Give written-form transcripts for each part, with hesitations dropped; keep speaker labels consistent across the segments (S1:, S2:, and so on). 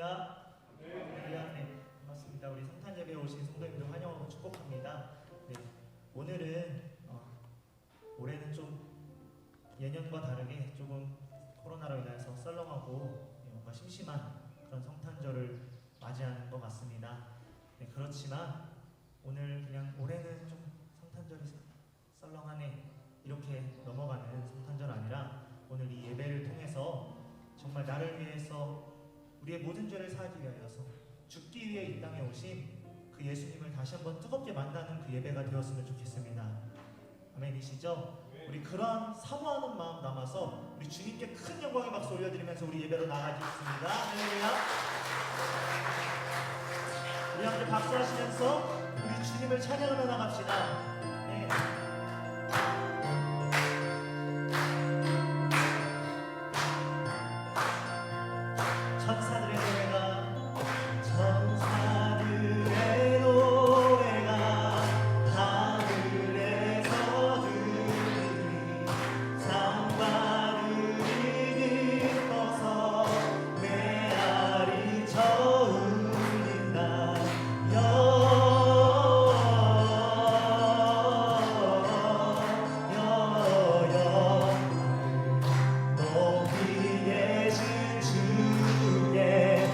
S1: 할렐루야. 할렐루야. 네, 반갑습니다. 우리 성탄 예배에 오신 성도님들 환영하고 축복합니다. 네, 오늘은 올해는 좀 예년과 다르게 조금 코로나로 인해서 썰렁하고 뭔가 심심한 그런 성탄절을 맞이하는 것 같습니다. 네, 그렇지만 오늘 그냥 올해는 좀 성탄절이 썰렁하네 이렇게 넘어가는 성탄절 아니라 오늘 이 예배를 통해서 정말 나를 위해서 우리의 모든 죄를 사하기 위하여서 죽기 위해 이 땅에 오신 그 예수님을 다시 한번 뜨겁게 만나는 그 예배가 되었으면 좋겠습니다. 아멘이시죠? 우리 그런 사모하는 마음 담아서 우리 주님께 큰 영광의 박수 올려드리면서 우리 예배로 나아가겠습니다. 할렐루야. 우리 함께 박수하시면서 우리 주님을 찬양하며 나갑시다. 네. 천사들의 노래가 하늘에서 들리니 산바들이 기뻐서 메아리 저울린다. 높이 계신 주께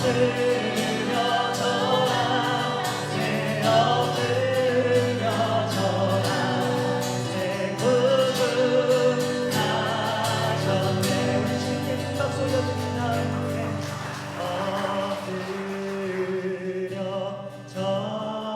S1: 엎드려 절하세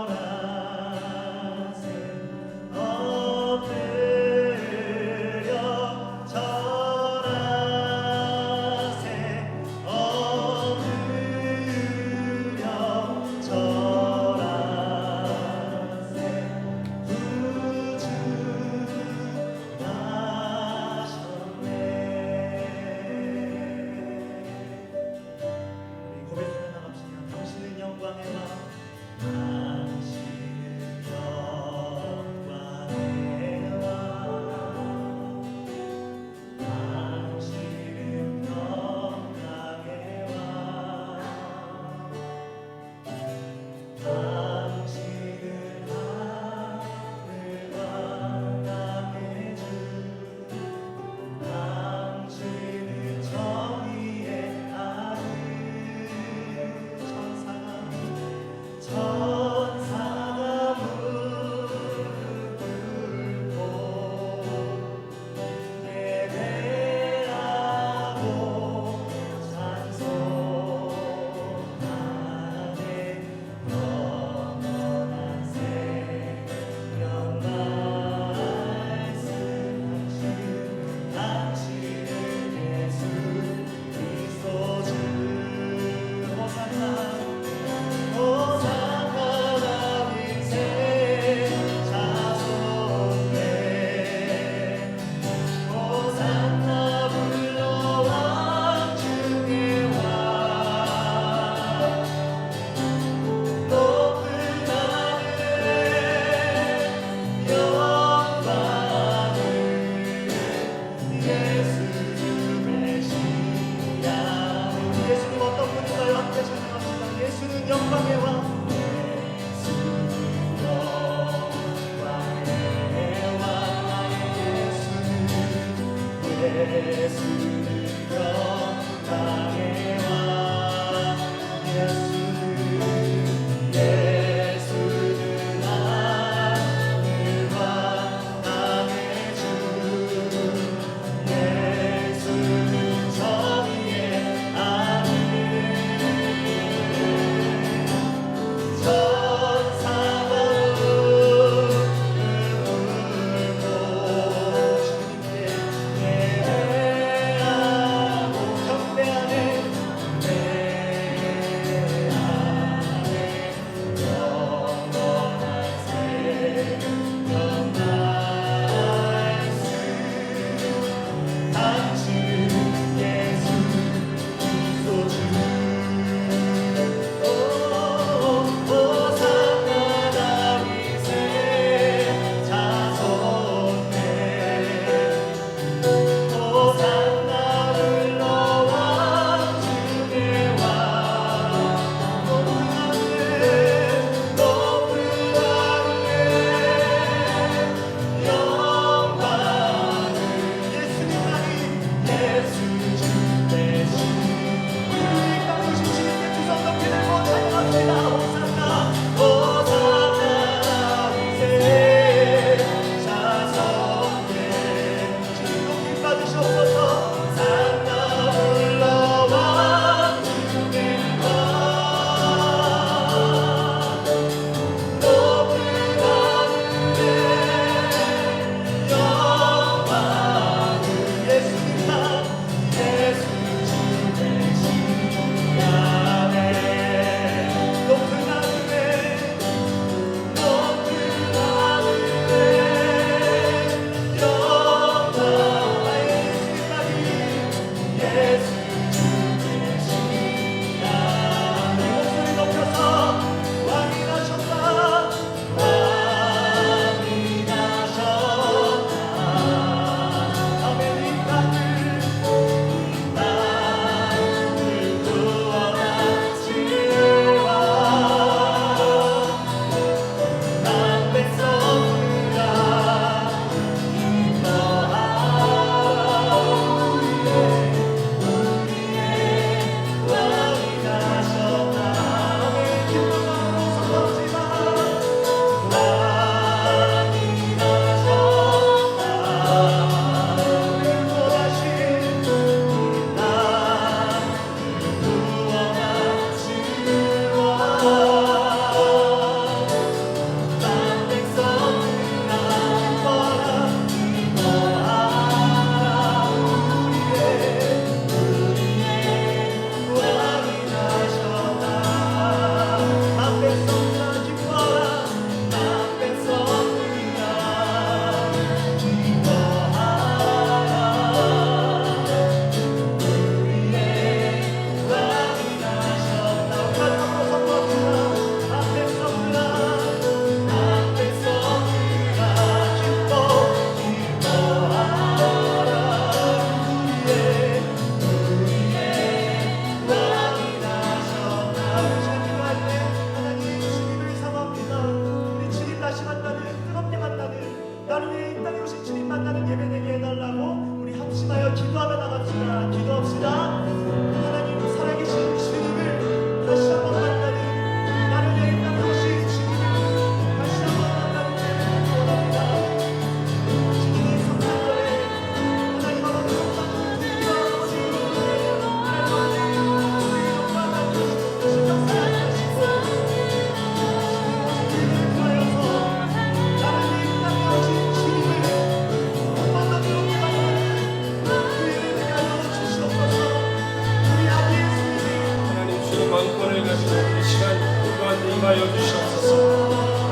S2: 왕권을 가지고 이 시간 또한 임하여 주시옵소서.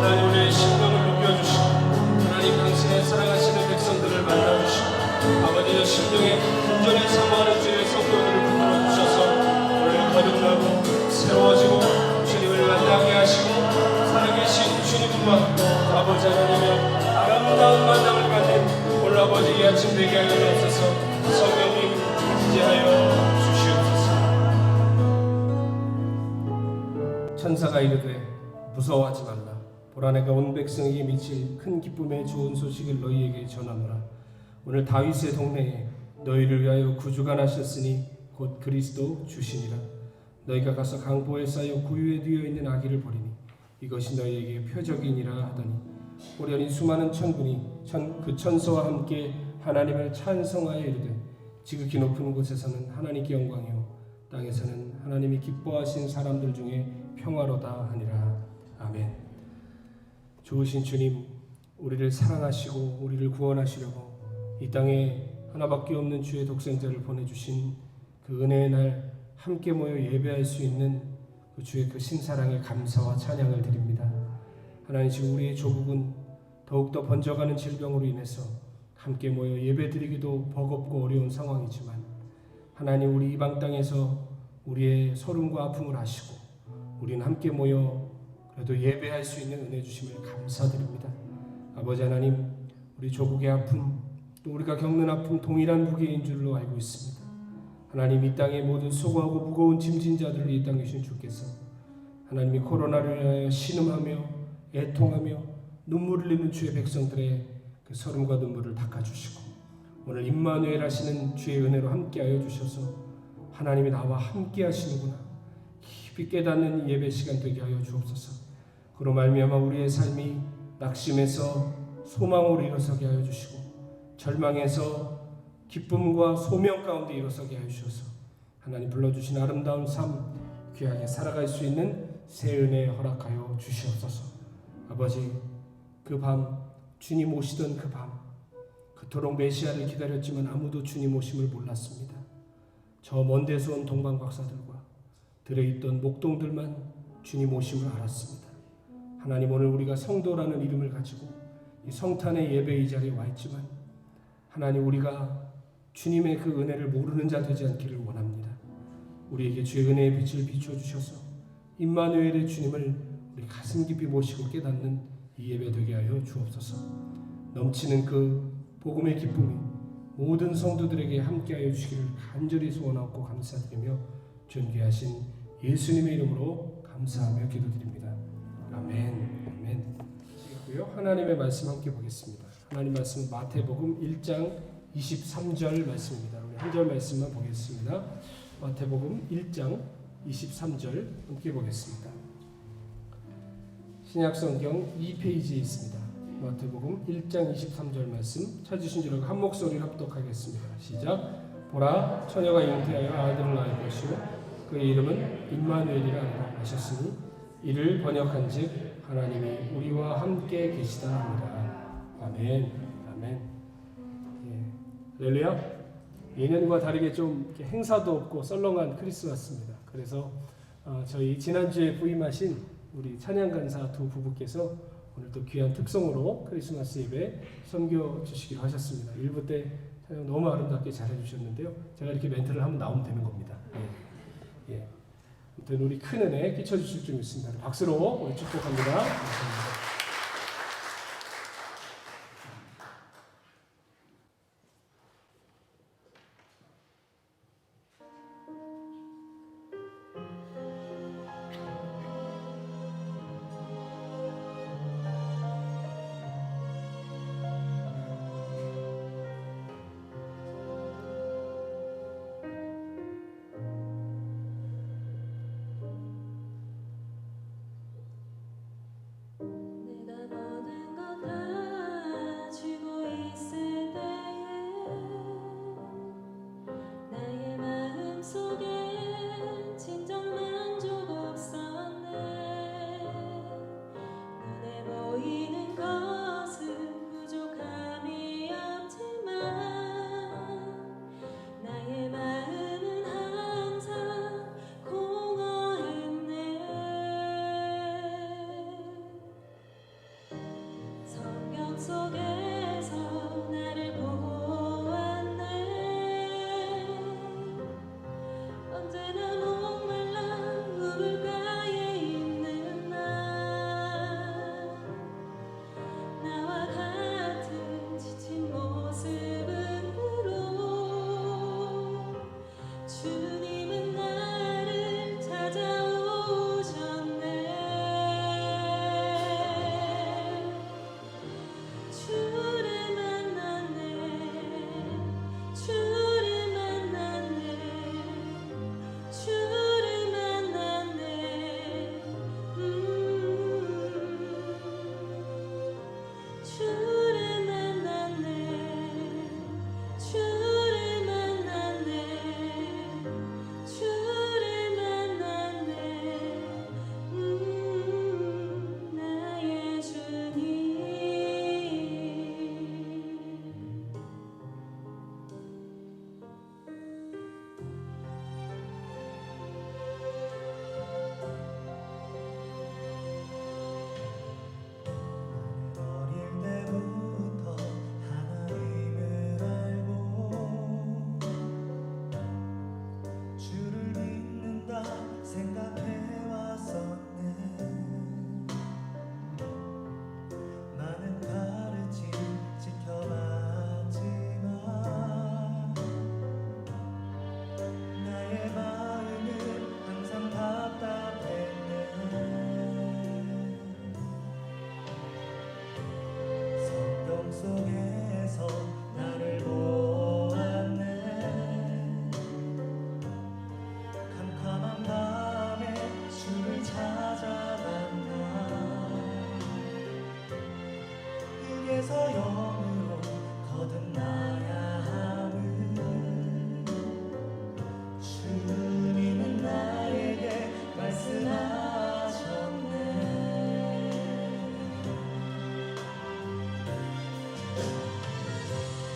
S2: 하나님 우리의 심령을 녹여주시고 하나님 당신의 사랑하시는 백성들을 만나주시고 아버지의 심령에 온전히 사모하는 주의 성도들을 붙들어 주셔서 오늘 거듭나고 새로워지고 주님을 만나게 하시고 살아계신 주님과 아버지 하나님의 아름다운 만남을 갖는 오늘 아버지 이 아침 되게 하여 주옵소서. 성령님 임재하여 주시옵소서. 천사가 이르되 무서워하지 말라. 보라 내가 온 백성에게 미칠 큰 기쁨의 좋은 소식을 너희에게 전하노라. 오늘 다윗의 동네에 너희를 위하여 구주가 나셨으니 곧 그리스도 주시니라. 너희가 가서 강보에 쌓여 구유에 뒤어 있는 아기를 보리니 이것이 너희에게 표적이니라 하더니 호련히 수많은 천군이 그 천사와 함께 하나님을 찬송하여 이르되 지극히 높은 곳에서는 하나님께 영광이요 땅에서는 하나님이 기뻐하신 사람들 중에 평화로다 하니라. 아멘. 좋으신 주님, 우리를 사랑하시고 우리를 구원하시려고 이 땅에 하나밖에 없는 주의 독생자를 보내주신 그 은혜의 날 함께 모여 예배할 수 있는 그 주의 그 신사랑에 감사와 찬양을 드립니다. 하나님, 지금 우리의 조국은 더욱더 번져가는 질병으로 인해서 함께 모여 예배드리기도 버겁고 어려운 상황이지만 하나님, 우리 이방 땅에서 우리의 서름과 아픔을 아시고 우리는 함께 모여 그래도 예배할 수 있는 은혜 주심을 감사드립니다. 아버지 하나님, 우리 조국의 아픔 또 우리가 겪는 아픔 동일한 무게인 줄로 알고 있습니다. 하나님, 이 땅의 모든 수고하고 무거운 짐진 자들을 이 땅에 주신 주께서 하나님이 코로나를 위하여 신음하며 애통하며 눈물을 흘리는 주의 백성들의 그 서름과 눈물을 닦아주시고 오늘 임마누엘 하시는 주의 은혜로 함께하여 주셔서 하나님이 나와 함께 하시는구나 깊이 깨닫는 예배 시간 되게 하여 주옵소서. 그로 말미암아 우리의 삶이 낙심에서 소망으로 일어서게 하여 주시고 절망에서 기쁨과 소명 가운데 일어서게 하여 주셔서 하나님 불러주신 아름다운 삶 귀하게 살아갈 수 있는 새 은혜 허락하여 주시옵소서. 아버지, 그 밤 주님 오시던 그 밤 그토록 메시아를 기다렸지만 아무도 주님 오심을 몰랐습니다. 저 먼 데서 온 동방박사들과 들어있던 목동들만 주님 오심을 알았습니다. 하나님, 오늘 우리가 성도라는 이름을 가지고 이 성탄의 예배 이 자리에 와 있지만 하나님, 우리가 주님의 그 은혜를 모르는 자 되지 않기를 원합니다. 우리에게 주의 은혜의 빛을 비춰주셔서 임마누엘의 주님을 우리 가슴 깊이 모시고 깨닫는 이 예배 되게 하여 주옵소서. 넘치는 그 복음의 기쁨이 모든 성도들에게 함께하여 주시기를 간절히 소원하고 감사드리며 존귀하신 예수님의 이름으로 감사하며 기도드립니다. 아멘. 아멘. 하나님의 말씀 함께 보겠습니다. 하나님 말씀은 마태복음 1장 23절 말씀입니다. 우리 한 절 말씀만 보겠습니다. 마태복음 1장 23절 함께 보겠습니다. 신약성경 2페이지에 있습니다. 마태복음 1장 23절 말씀 찾으신 줄 알고 한 목소리로 합독하겠습니다. 시작. 보라, 처녀가 잉태하여 아들을 낳을 것이요 그의 이름은 임마누엘이라 하셨으니 이를 번역한즉 하나님이 우리와 함께 계시다 합니다. 아멘. 아멘. 할렐루야. 예년과 다르게 좀 이렇게 행사도 없고 썰렁한 크리스마스입니다. 그래서 저희 지난주에 부임하신 우리 찬양간사 두 부부께서 오늘 또 귀한 특성으로 크리스마스 예배 섬겨 주시기로 하셨습니다. 1부 때 찬양 너무 아름답게 잘 해주셨는데요. 제가 이렇게 멘트를 하면 나오면 되는 겁니다. 예. 아무튼 우리 큰 은혜 끼쳐주실 줄 믿습니다. 박수로 우리 축복합니다. 감사합니다.
S1: 속에서 영으로 거듭나야 함을 주님은 나에게 말씀하셨네.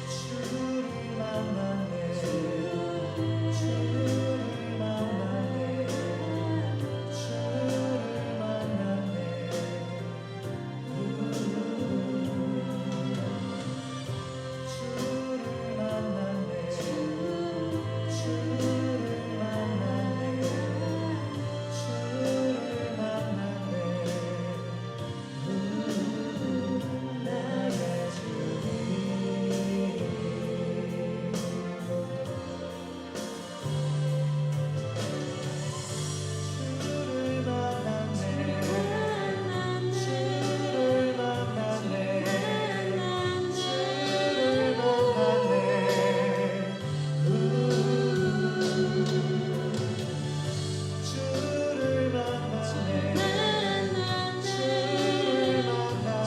S1: 주를 만났네. 주를 만났네. 주를 만났네. 주를 만났네. 주를 만났네. 주를 만났네. 나의 주님. 주를 만났네. 주를 만났네. 주를 만났네. 주를 만났네.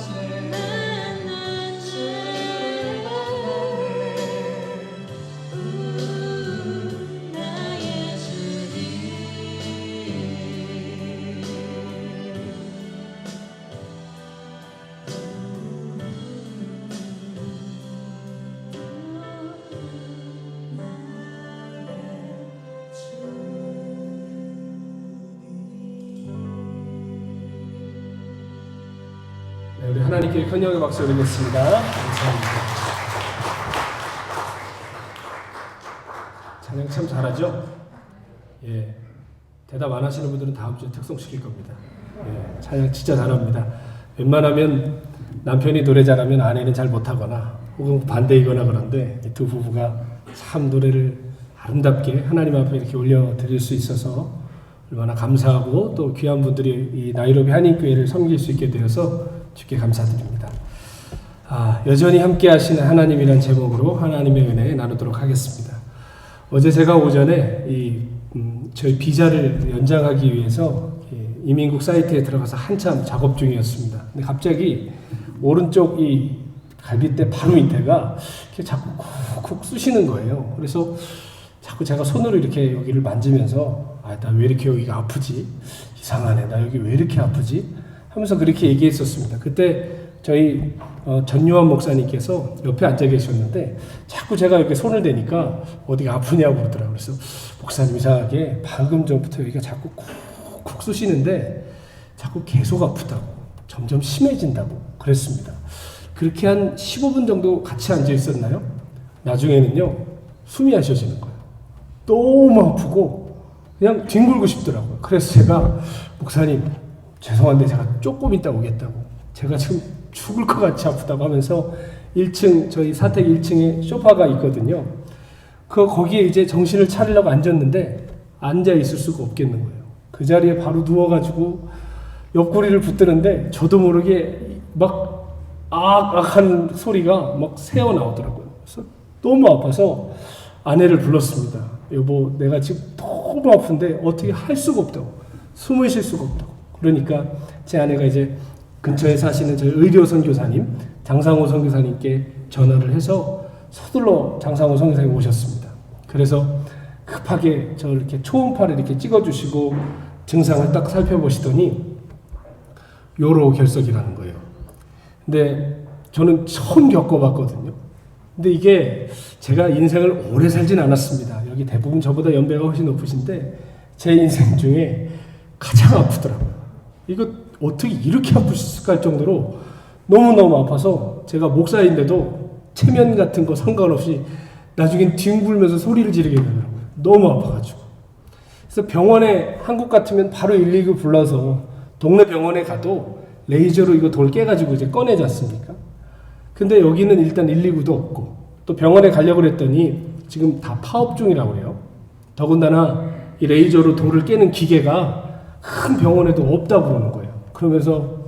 S1: 주를 만났네. 주를 만났네. 나의 주님.
S2: 네, 우리 하나님께 현영의 박수 드리겠습니다. 감사합니다. 찬양 참 잘하죠? 예, 대답 안 하시는 분들은 다음 주에 특송시킬 겁니다. 예, 찬양 진짜 잘합니다. 웬만하면 남편이 노래 잘하면 아내는 잘 못하거나 혹은 반대이거나 그런데 이 두 부부가 참 노래를 아름답게 하나님 앞에 이렇게 올려드릴 수 있어서 얼마나 감사하고 또 귀한 분들이 이 나이로비 한인교회를 섬길 수 있게 되어서 주께 감사드립니다. 여전히 함께 하시는 하나님이란 제목으로 하나님의 은혜 나누도록 하겠습니다. 어제 제가 오전에 저희 비자를 연장하기 위해서 이민국 사이트에 들어가서 한참 작업 중이었습니다. 근데 갑자기 오른쪽 이 갈빗대 바로 밑에가 이렇게 자꾸 쿡쿡 쑤시는 거예요. 그래서 자꾸 제가 손으로 이렇게 여기를 만지면서 나 왜 이렇게 여기가 아프지? 이상하네. 나 여기 왜 이렇게 아프지? 하면서 그렇게 얘기했었습니다. 그때 저희 전유한 목사님께서 옆에 앉아 계셨는데 자꾸 제가 이렇게 손을 대니까 어디가 아프냐고 그러더라고요. 그래서 목사님 이상하게 방금 전부터 여기가 자꾸 쿡쿡 쑤시는데 자꾸 계속 아프다고 점점 심해진다고 그랬습니다. 그렇게 한 15분 정도 같이 앉아 있었나요? 나중에는요 숨이 안 쉬어지는 거예요. 너무 아프고 그냥 뒹굴고 싶더라고요. 그래서 제가 목사님 죄송한데 제가 조금 있다 오겠다고 제가 지금 죽을 것 같이 아프다고 하면서 1층 저희 사택 1층에 소파가 있거든요. 거기에 이제 정신을 차리려고 앉았는데 앉아 있을 수가 없겠는 거예요. 그 자리에 바로 누워가지고 옆구리를 붙드는데 저도 모르게 막 하는 소리가 막 새어 나오더라고요. 그래서 너무 아파서 아내를 불렀습니다. 여보, 내가 지금 너무 아픈데 어떻게 할 수가 없다고, 숨을 쉴 수가 없다고. 그러니까 제 아내가 이제 근처에 사시는 저희 의료 선교사님 장상호 선교사님께 전화를 해서 서둘러 장상호 선교사님 오셨습니다. 그래서 급하게 저 이렇게 초음파를 이렇게 찍어주시고 증상을 딱 살펴보시더니 요로 결석이라는 거예요. 근데 저는 처음 겪어봤거든요. 근데 이게 제가 인생을 오래 살진 않았습니다. 여기 대부분 저보다 연배가 훨씬 높으신데 제 인생 중에 가장 아프더라고요. 이거 어떻게 이렇게 아플 수 있을까 할 정도로 너무너무 아파서 제가 목사인데도 체면 같은 거 상관없이 나중엔 뒹굴면서 소리를 지르게 되더라고요. 너무 아파가지고. 그래서 병원에 한국 같으면 바로 119 불러서 동네 병원에 가도 레이저로 이거 돌 깨가지고 이제 꺼내지 않습니까? 근데 여기는 일단 119도 없고 또 병원에 가려고 그랬더니 지금 다 파업 중이라고 해요. 더군다나 이 레이저로 돌을 깨는 기계가 큰 병원에도 없다고 그러는 거예요. 그러면서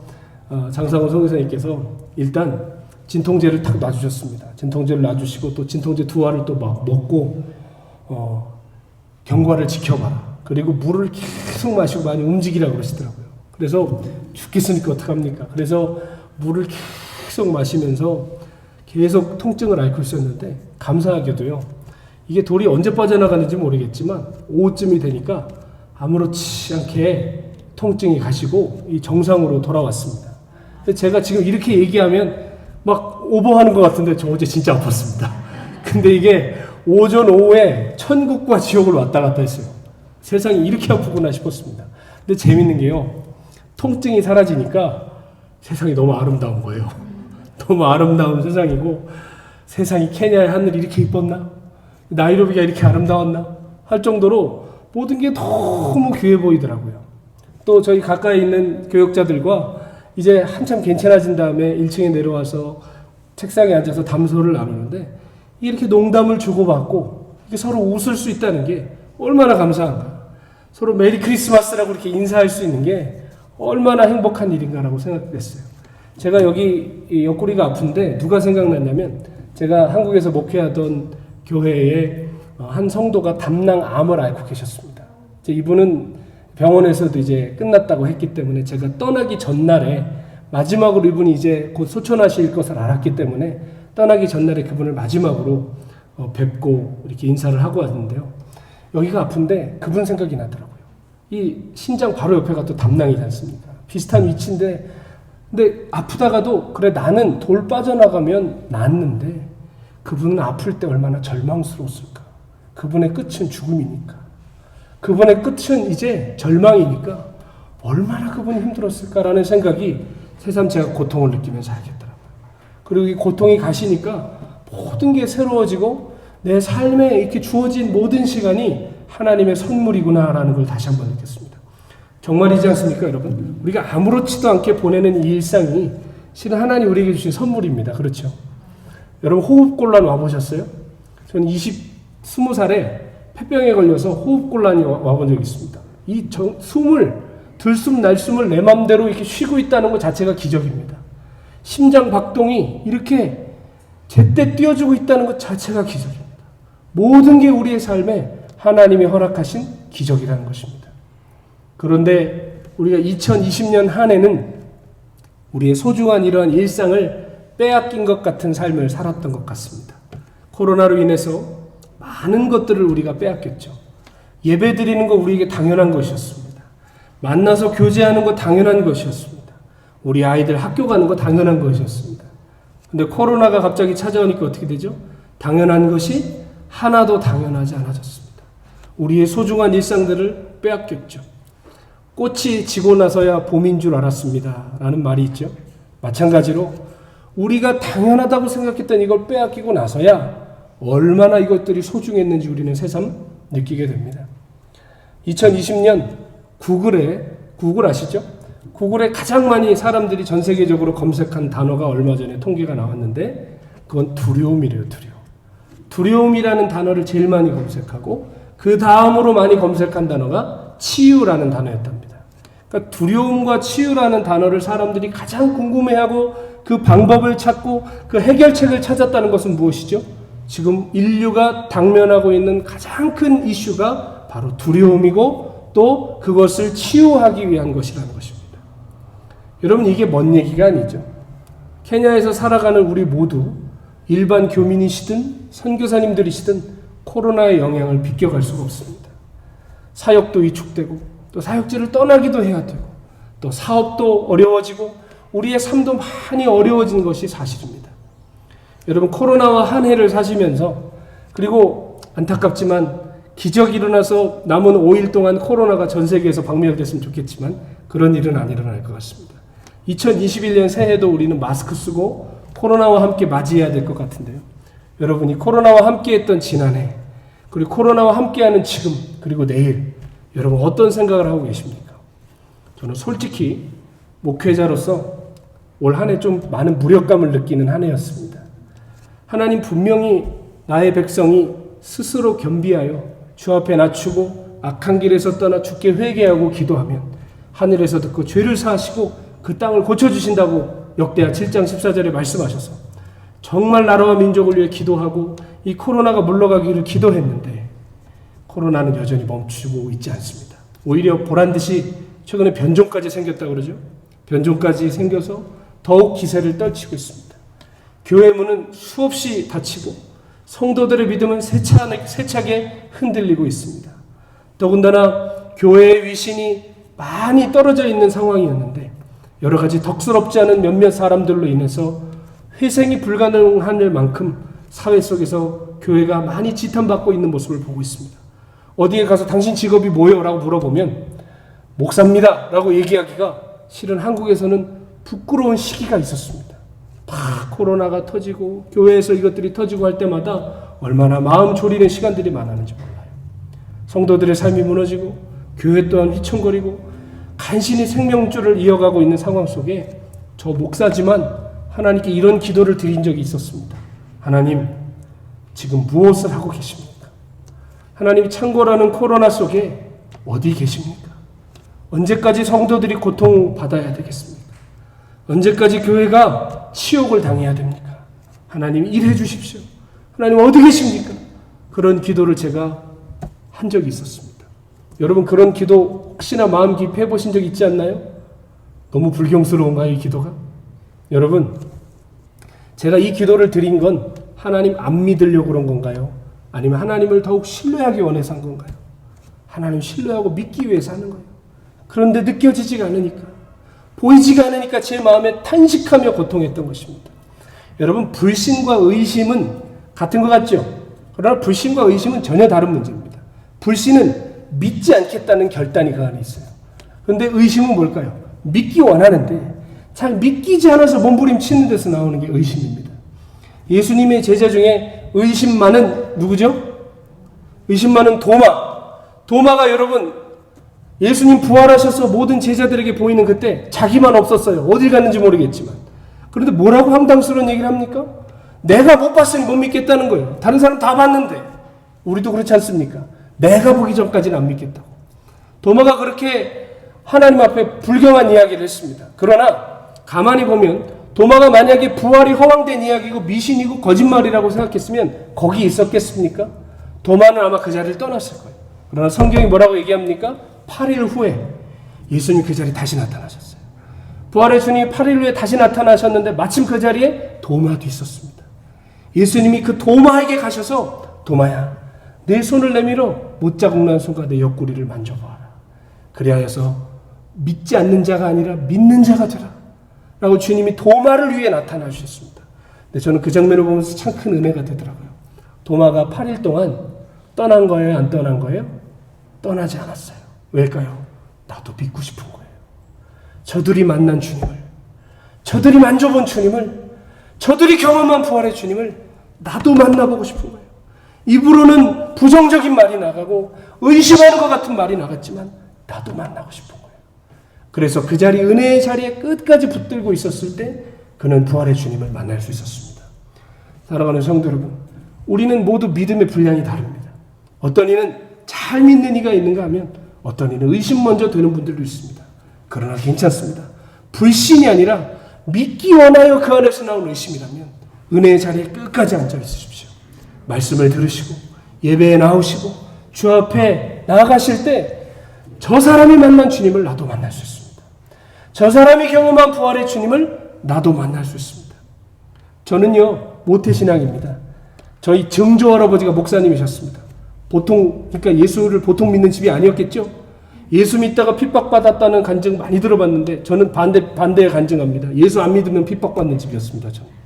S2: 장상호 선교사님께서 일단 진통제를 탁 놔주셨습니다. 진통제를 놔주시고 또 진통제 2알을 또 막 먹고 경과를 지켜봐라. 그리고 물을 계속 마시고 많이 움직이라고 그러시더라고요. 그래서 죽겠으니까 어떡합니까? 그래서 물을 계속 계속 마시면서 계속 통증을 앓고 있었는데 감사하게도요. 이게 돌이 언제 빠져나가는지 모르겠지만 오후쯤이 되니까 아무렇지 않게 통증이 가시고 이 정상으로 돌아왔습니다. 제가 지금 이렇게 얘기하면 막 오버하는 것 같은데 저 어제 진짜 아팠습니다. 근데 이게 오전 오후에 천국과 지옥을 왔다 갔다 했어요. 세상이 이렇게 아프구나 싶었습니다. 근데 재밌는 게요. 통증이 사라지니까 세상이 너무 아름다운 거예요. 너무 아름다운 세상이고 세상이 케냐의 하늘이 이렇게 이뻤나? 나이로비가 이렇게 아름다웠나? 할 정도로 모든 게 너무 귀해 보이더라고요. 또 저희 가까이 있는 교역자들과 이제 한참 괜찮아진 다음에 1층에 내려와서 책상에 앉아서 담소를 나누는데 이렇게 농담을 주고받고 이렇게 서로 웃을 수 있다는 게 얼마나 감사한가. 서로 메리 크리스마스라고 이렇게 인사할 수 있는 게 얼마나 행복한 일인가라고 생각됐어요. 제가 여기 옆구리가 아픈데 누가 생각났냐면 제가 한국에서 목회하던 교회에 한 성도가 담낭암을 앓고 계셨습니다. 이분은 병원에서도 이제 끝났다고 했기 때문에 제가 떠나기 전날에 마지막으로 이분이 이제 곧 소천하실 것을 알았기 때문에 떠나기 전날에 그분을 마지막으로 뵙고 이렇게 인사를 하고 왔는데요. 여기가 아픈데 그분 생각이 나더라고요. 이 신장 바로 옆에가 또 담낭이지 않습니까? 비슷한 위치인데 근데 아프다가도 그래 나는 돌 빠져나가면 낫는데 그분은 아플 때 얼마나 절망스러웠을까. 그분의 끝은 죽음이니까. 그분의 끝은 이제 절망이니까 얼마나 그분이 힘들었을까라는 생각이 새삼 제가 고통을 느끼면서 알겠더라고요. 그리고 이 고통이 가시니까 모든 게 새로워지고 내 삶에 이렇게 주어진 모든 시간이 하나님의 선물이구나라는 걸 다시 한번 느꼈습니다. 정말이지 않습니까, 여러분? 우리가 아무렇지도 않게 보내는 이 일상이 실은 하나님 우리에게 주신 선물입니다. 그렇죠? 여러분 호흡곤란 와보셨어요? 저는 20살에 폐병에 걸려서 호흡곤란이 와본 적이 있습니다. 이 숨을 들숨 날숨을 내 맘대로 이렇게 쉬고 있다는 것 자체가 기적입니다. 심장 박동이 이렇게 제때 뛰어주고 있다는 것 자체가 기적입니다. 모든 게 우리의 삶에 하나님이 허락하신 기적이라는 것입니다. 그런데 우리가 2020년 한 해는 우리의 소중한 이러한 일상을 빼앗긴 것 같은 삶을 살았던 것 같습니다. 코로나로 인해서 많은 것들을 우리가 빼앗겼죠. 예배 드리는 거 우리에게 당연한 것이었습니다. 만나서 교제하는 거 당연한 것이었습니다. 우리 아이들 학교 가는 거 당연한 것이었습니다. 근데 코로나가 갑자기 찾아오니까 어떻게 되죠? 당연한 것이 하나도 당연하지 않아졌습니다. 우리의 소중한 일상들을 빼앗겼죠. 꽃이 지고 나서야 봄인 줄 알았습니다. 라는 말이 있죠. 마찬가지로 우리가 당연하다고 생각했던 이걸 빼앗기고 나서야 얼마나 이것들이 소중했는지 우리는 새삼 느끼게 됩니다. 2020년 구글 아시죠? 구글에 가장 많이 사람들이 전 세계적으로 검색한 단어가 얼마 전에 통계가 나왔는데 그건 두려움이래요. 두려움이라는 단어를 제일 많이 검색하고 그 다음으로 많이 검색한 단어가 치유라는 단어였답니다. 그러니까 두려움과 치유라는 단어를 사람들이 가장 궁금해하고 그 방법을 찾고 그 해결책을 찾았다는 것은 무엇이죠? 지금 인류가 당면하고 있는 가장 큰 이슈가 바로 두려움이고 또 그것을 치유하기 위한 것이라는 것입니다. 여러분 이게 먼 얘기가 아니죠. 케냐에서 살아가는 우리 모두 일반 교민이시든 선교사님들이시든 코로나의 영향을 비껴갈 수가 없습니다. 사역도 위축되고 또 사역지를 떠나기도 해야 되고 또 사업도 어려워지고 우리의 삶도 많이 어려워진 것이 사실입니다. 여러분 코로나와 한 해를 사시면서 그리고 안타깝지만 기적이 일어나서 남은 5일 동안 코로나가 전 세계에서 박멸됐으면 좋겠지만 그런 일은 안 일어날 것 같습니다. 2021년 새해도 우리는 마스크 쓰고 코로나와 함께 맞이해야 될 것 같은데요. 여러분이 코로나와 함께했던 지난해 그리고 코로나와 함께하는 지금 그리고 내일 여러분 어떤 생각을 하고 계십니까? 저는 솔직히 목회자로서 올 한 해 좀 많은 무력감을 느끼는 한 해였습니다. 하나님 분명히 나의 백성이 스스로 겸비하여 주 앞에 낮추고 악한 길에서 떠나 주께 회개하고 기도하면 하늘에서 듣고 죄를 사하시고 그 땅을 고쳐주신다고 역대하 7장 14절에 말씀하셔서 정말 나라와 민족을 위해 기도하고 이 코로나가 물러가기를 기도했는데 코로나는 여전히 멈추고 있지 않습니다. 오히려 보란듯이 최근에 변종까지 생겼다고 그러죠. 변종까지 생겨서 더욱 기세를 떨치고 있습니다. 교회 문은 수없이 닫히고 성도들의 믿음은 세차게 흔들리고 있습니다. 더군다나 교회의 위신이 많이 떨어져 있는 상황이었는데 여러 가지 덕스럽지 않은 몇몇 사람들로 인해서 회생이 불가능할 만큼 사회 속에서 교회가 많이 지탄받고 있는 모습을 보고 있습니다. 어디에 가서 당신 직업이 뭐예요? 라고 물어보면 목사입니다 라고 얘기하기가 실은 한국에서는 부끄러운 시기가 있었습니다. 막 코로나가 터지고 교회에서 이것들이 터지고 할 때마다 얼마나 마음 졸이는 시간들이 많았는지 몰라요. 성도들의 삶이 무너지고 교회 또한 휘청거리고 간신히 생명줄을 이어가고 있는 상황 속에 저 목사지만 하나님께 이런 기도를 드린 적이 있었습니다. 하나님, 지금 무엇을 하고 계십니까? 하나님, 창궐하는 코로나 속에 어디 계십니까? 언제까지 성도들이 고통받아야 되겠습니까? 언제까지 교회가 치욕을 당해야 됩니까? 하나님, 일해 주십시오. 하나님, 어디 계십니까? 그런 기도를 제가 한 적이 있었습니다. 여러분, 그런 기도 혹시나 마음 깊이 해보신 적 있지 않나요? 너무 불경스러운가요, 이 기도가? 여러분, 제가 이 기도를 드린 건 하나님 안 믿으려고 그런 건가요? 아니면 하나님을 더욱 신뢰하기 원해서 한 건가요? 하나님 신뢰하고 믿기 위해서 하는 거예요. 그런데 느껴지지가 않으니까, 보이지가 않으니까 제 마음에 탄식하며 고통했던 것입니다. 여러분, 불신과 의심은 같은 것 같죠? 그러나 불신과 의심은 전혀 다른 문제입니다. 불신은 믿지 않겠다는 결단이 그 안에 있어요. 그런데 의심은 뭘까요? 믿기 원하는데 잘 믿기지 않아서 몸부림치는 데서 나오는 게 의심입니다. 예수님의 제자 중에 의심 많은 누구죠? 의심 많은 도마가 여러분 예수님 부활하셔서 모든 제자들에게 보이는 그때 자기만 없었어요. 어딜 갔는지 모르겠지만. 그런데 뭐라고 황당스러운 얘기를 합니까? 내가 못 봤으니 못 믿겠다는 거예요. 다른 사람 다 봤는데. 우리도 그렇지 않습니까? 내가 보기 전까지는 안 믿겠다고. 도마가 그렇게 하나님 앞에 불경한 이야기를 했습니다. 그러나 가만히 보면 도마가 만약에 부활이 허황된 이야기고 미신이고 거짓말이라고 생각했으면 거기 있었겠습니까? 도마는 아마 그 자리를 떠났을 거예요. 그러나 성경이 뭐라고 얘기합니까? 8일 후에 예수님 그 자리에 다시 나타나셨어요. 부활의 주님이 8일 후에 다시 나타나셨는데 마침 그 자리에 도마도 있었습니다. 예수님이 그 도마에게 가셔서 도마야, 내 손을 내밀어 못자국 난 손과 내 옆구리를 만져보아라. 그리하여서 믿지 않는 자가 아니라 믿는 자가 되라. 라고 주님이 도마를 위해 나타나 주셨습니다. 근데 저는 그 장면을 보면서 참 큰 은혜가 되더라고요. 도마가 8일 동안 떠난 거예요? 안 떠난 거예요? 떠나지 않았어요. 왜일까요? 나도 믿고 싶은 거예요. 저들이 만난 주님을, 저들이 만져본 주님을, 저들이 경험한 부활의 주님을 나도 만나보고 싶은 거예요. 입으로는 부정적인 말이 나가고 의심하는 것 같은 말이 나갔지만 나도 만나고 싶은 거예요. 그래서 그 자리, 은혜의 자리에 끝까지 붙들고 있었을 때 그는 부활의 주님을 만날 수 있었습니다. 사랑하는 성도 여러분, 우리는 모두 믿음의 분량이 다릅니다. 어떤 이는 잘 믿는 이가 있는가 하면 어떤 이는 의심 먼저 되는 분들도 있습니다. 그러나 괜찮습니다. 불신이 아니라 믿기 원하여 그 안에서 나온 의심이라면 은혜의 자리에 끝까지 앉아 있으십시오. 말씀을 들으시고 예배에 나오시고 주 앞에 나아가실 때 저 사람이 만난 주님을 나도 만날 수 있습니다. 저 사람이 경험한 부활의 주님을 나도 만날 수 있습니다. 저는요, 모태신앙입니다. 저희 증조 할아버지가 목사님이셨습니다. 그러니까 예수를 보통 믿는 집이 아니었겠죠? 예수 믿다가 핍박받았다는 간증 많이 들어봤는데 저는 반대에 간증합니다. 예수 안 믿으면 핍박받는 집이었습니다. 저는.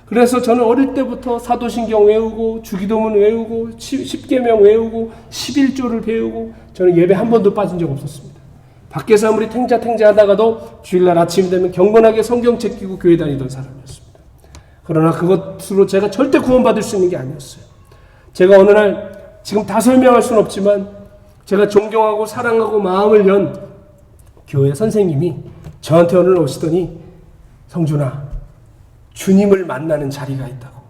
S2: 그래서 저는 어릴 때부터 사도신경 외우고 주기도문 외우고 10계명 외우고 11조를 배우고 저는 예배 한 번도 빠진 적 없었습니다. 밖에서 아무리 탱자 하다가도 주일날 아침 되면 경건하게 성경책 끼고 교회 다니던 사람이었습니다. 그러나 그것으로 제가 절대 구원받을 수 있는 게 아니었어요. 제가 어느 날 지금 다 설명할 수는 없지만 제가 존경하고 사랑하고 마음을 연 교회 선생님이 저한테 오늘 오시더니 성준아, 주님을 만나는 자리가 있다고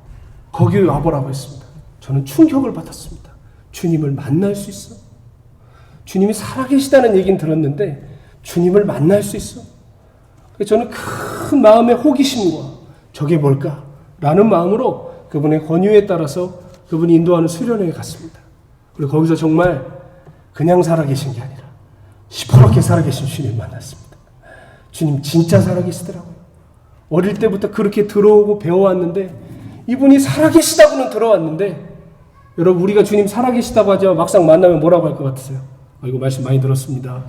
S2: 거기 와보라고 했습니다. 저는 충격을 받았습니다. 주님을 만날 수 있어? 주님이 살아계시다는 얘기는 들었는데 주님을 만날 수 있어? 저는 큰 마음의 호기심과 저게 뭘까? 라는 마음으로 그분의 권유에 따라서 그분이 인도하는 수련회에 갔습니다. 그리고 거기서 정말 그냥 살아계신 게 아니라 시퍼렇게 살아계신 주님을 만났습니다. 주님 진짜 살아계시더라고요. 어릴 때부터 그렇게 들어오고 배워왔는데 이분이 살아계시다고는 들어왔는데 여러분 우리가 주님 살아계시다고 하지만 막상 만나면 뭐라고 할 것 같으세요? 이거 말씀 많이 들었습니다.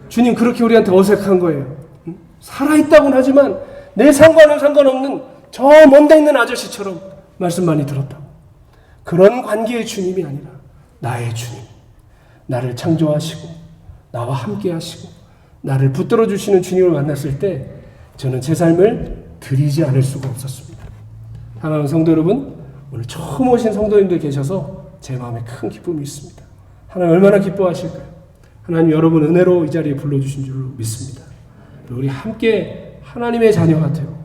S2: 주님 그렇게 우리한테 어색한 거예요. 살아있다고는 하지만 내 상관은 상관없는 저 먼데 있는 아저씨처럼 말씀 많이 들었다고. 그런 관계의 주님이 아니라 나의 주님, 나를 창조하시고 나와 함께 하시고 나를 붙들어 주시는 주님을 만났을 때 저는 제 삶을 드리지 않을 수가 없었습니다. 사랑하는 성도 여러분, 오늘 처음 오신 성도님들 계셔서 제 마음에 큰 기쁨이 있습니다. 하나님 얼마나 기뻐하실까요? 하나님 여러분 은혜로 이 자리에 불러주신 줄로 믿습니다. 우리 함께 하나님의 자녀가 되고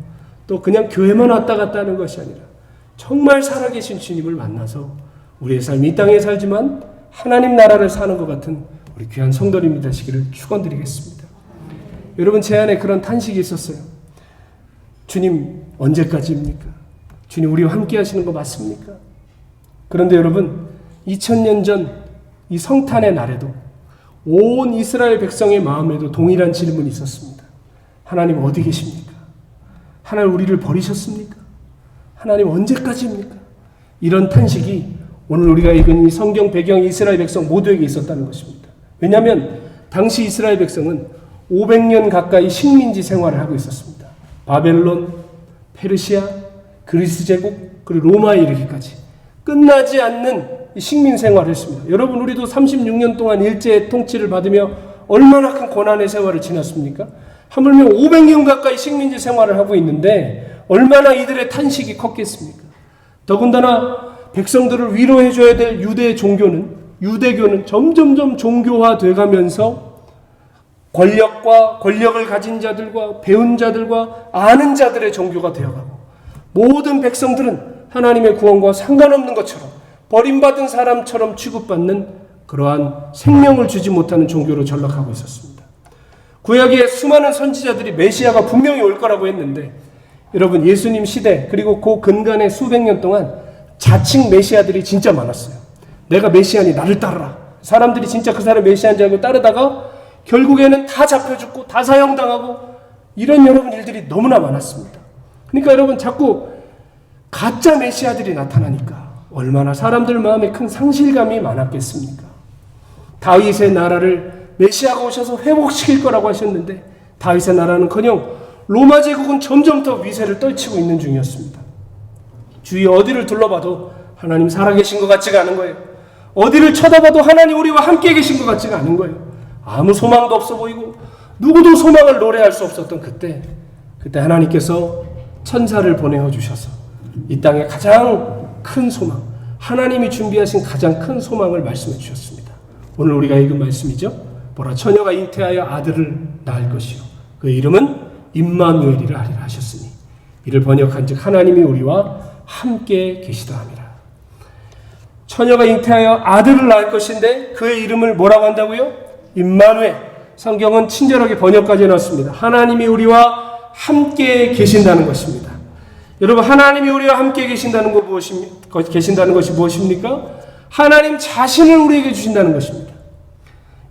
S2: 또 그냥 교회만 왔다 갔다 하는 것이 아니라 정말 살아계신 주님을 만나서 우리의 삶이 이 땅에 살지만 하나님 나라를 사는 것 같은 우리 귀한 성도님이 되시기를 축원드리겠습니다. 여러분 제 안에 그런 탄식이 있었어요. 주님 언제까지입니까? 주님 우리와 함께 하시는 거 맞습니까? 그런데 여러분 2000년 전 이 성탄의 날에도 온 이스라엘 백성의 마음에도 동일한 질문이 있었습니다. 하나님 어디 계십니까? 하나님 우리를 버리셨습니까? 하나님 언제까지입니까? 이런 탄식이 오늘 우리가 읽은 이 성경 배경 이스라엘 백성 모두에게 있었다는 것입니다. 왜냐하면 당시 이스라엘 백성은 500년 가까이 식민지 생활을 하고 있었습니다. 바벨론, 페르시아, 그리스 제국, 그리고 로마에 이르기까지 끝나지 않는 식민 생활을 했습니다. 여러분 우리도 36년 동안 일제 통치를 받으며 얼마나 큰 고난의 세월을 지났습니까? 하물며 500년 가까이 식민지 생활을 하고 있는데 얼마나 이들의 탄식이 컸겠습니까? 더군다나 백성들을 위로해줘야 될 유대교는 점점점 종교화돼 가면서 권력을 가진 자들과 배운 자들과 아는 자들의 종교가 되어가고 모든 백성들은 하나님의 구원과 상관없는 것처럼 버림받은 사람처럼 취급받는 그러한 생명을 주지 못하는 종교로 전락하고 있었습니다. 구약의 수많은 선지자들이 메시아가 분명히 올 거라고 했는데 여러분 예수님 시대 그리고 그 근간의 수백 년 동안 자칭 메시아들이 진짜 많았어요. 내가 메시아니 나를 따르라. 사람들이 진짜 그 사람 메시아인 줄 알고 따르다가 결국에는 다 잡혀 죽고 다 사형당하고 이런 여러분 일들이 너무나 많았습니다. 그러니까 여러분 자꾸 가짜 메시아들이 나타나니까 얼마나 사람들 마음에 큰 상실감이 많았겠습니까? 다윗의 나라를 메시아가 오셔서 회복시킬 거라고 하셨는데 다윗의 나라는커녕 로마 제국은 점점 더 위세를 떨치고 있는 중이었습니다. 주위 어디를 둘러봐도 하나님 살아계신 것 같지가 않은 거예요. 어디를 쳐다봐도 하나님 우리와 함께 계신 것 같지가 않은 거예요. 아무 소망도 없어 보이고 누구도 소망을 노래할 수 없었던 그때 하나님께서 천사를 보내어 주셔서 이 땅에 가장 큰 소망, 하나님이 준비하신 가장 큰 소망을 말씀해 주셨습니다. 오늘 우리가 읽은 말씀이죠. 보라 처녀가 잉태하여 아들을 낳을 것이요 그 이름은 임마누엘이라 하리라 하셨으니 이를 번역한즉 하나님이 우리와 함께 계시다 함이라. 처녀가 잉태하여 아들을 낳을 것인데 그의 이름을 뭐라고 한다고요? 임마누엘. 성경은 친절하게 번역까지 해놨습니다. 하나님이 우리와 함께 계신다는 것입니다. 여러분 하나님이 우리와 함께 계신다는 것이 무엇입니까? 하나님 자신을 우리에게 주신다는 것입니다.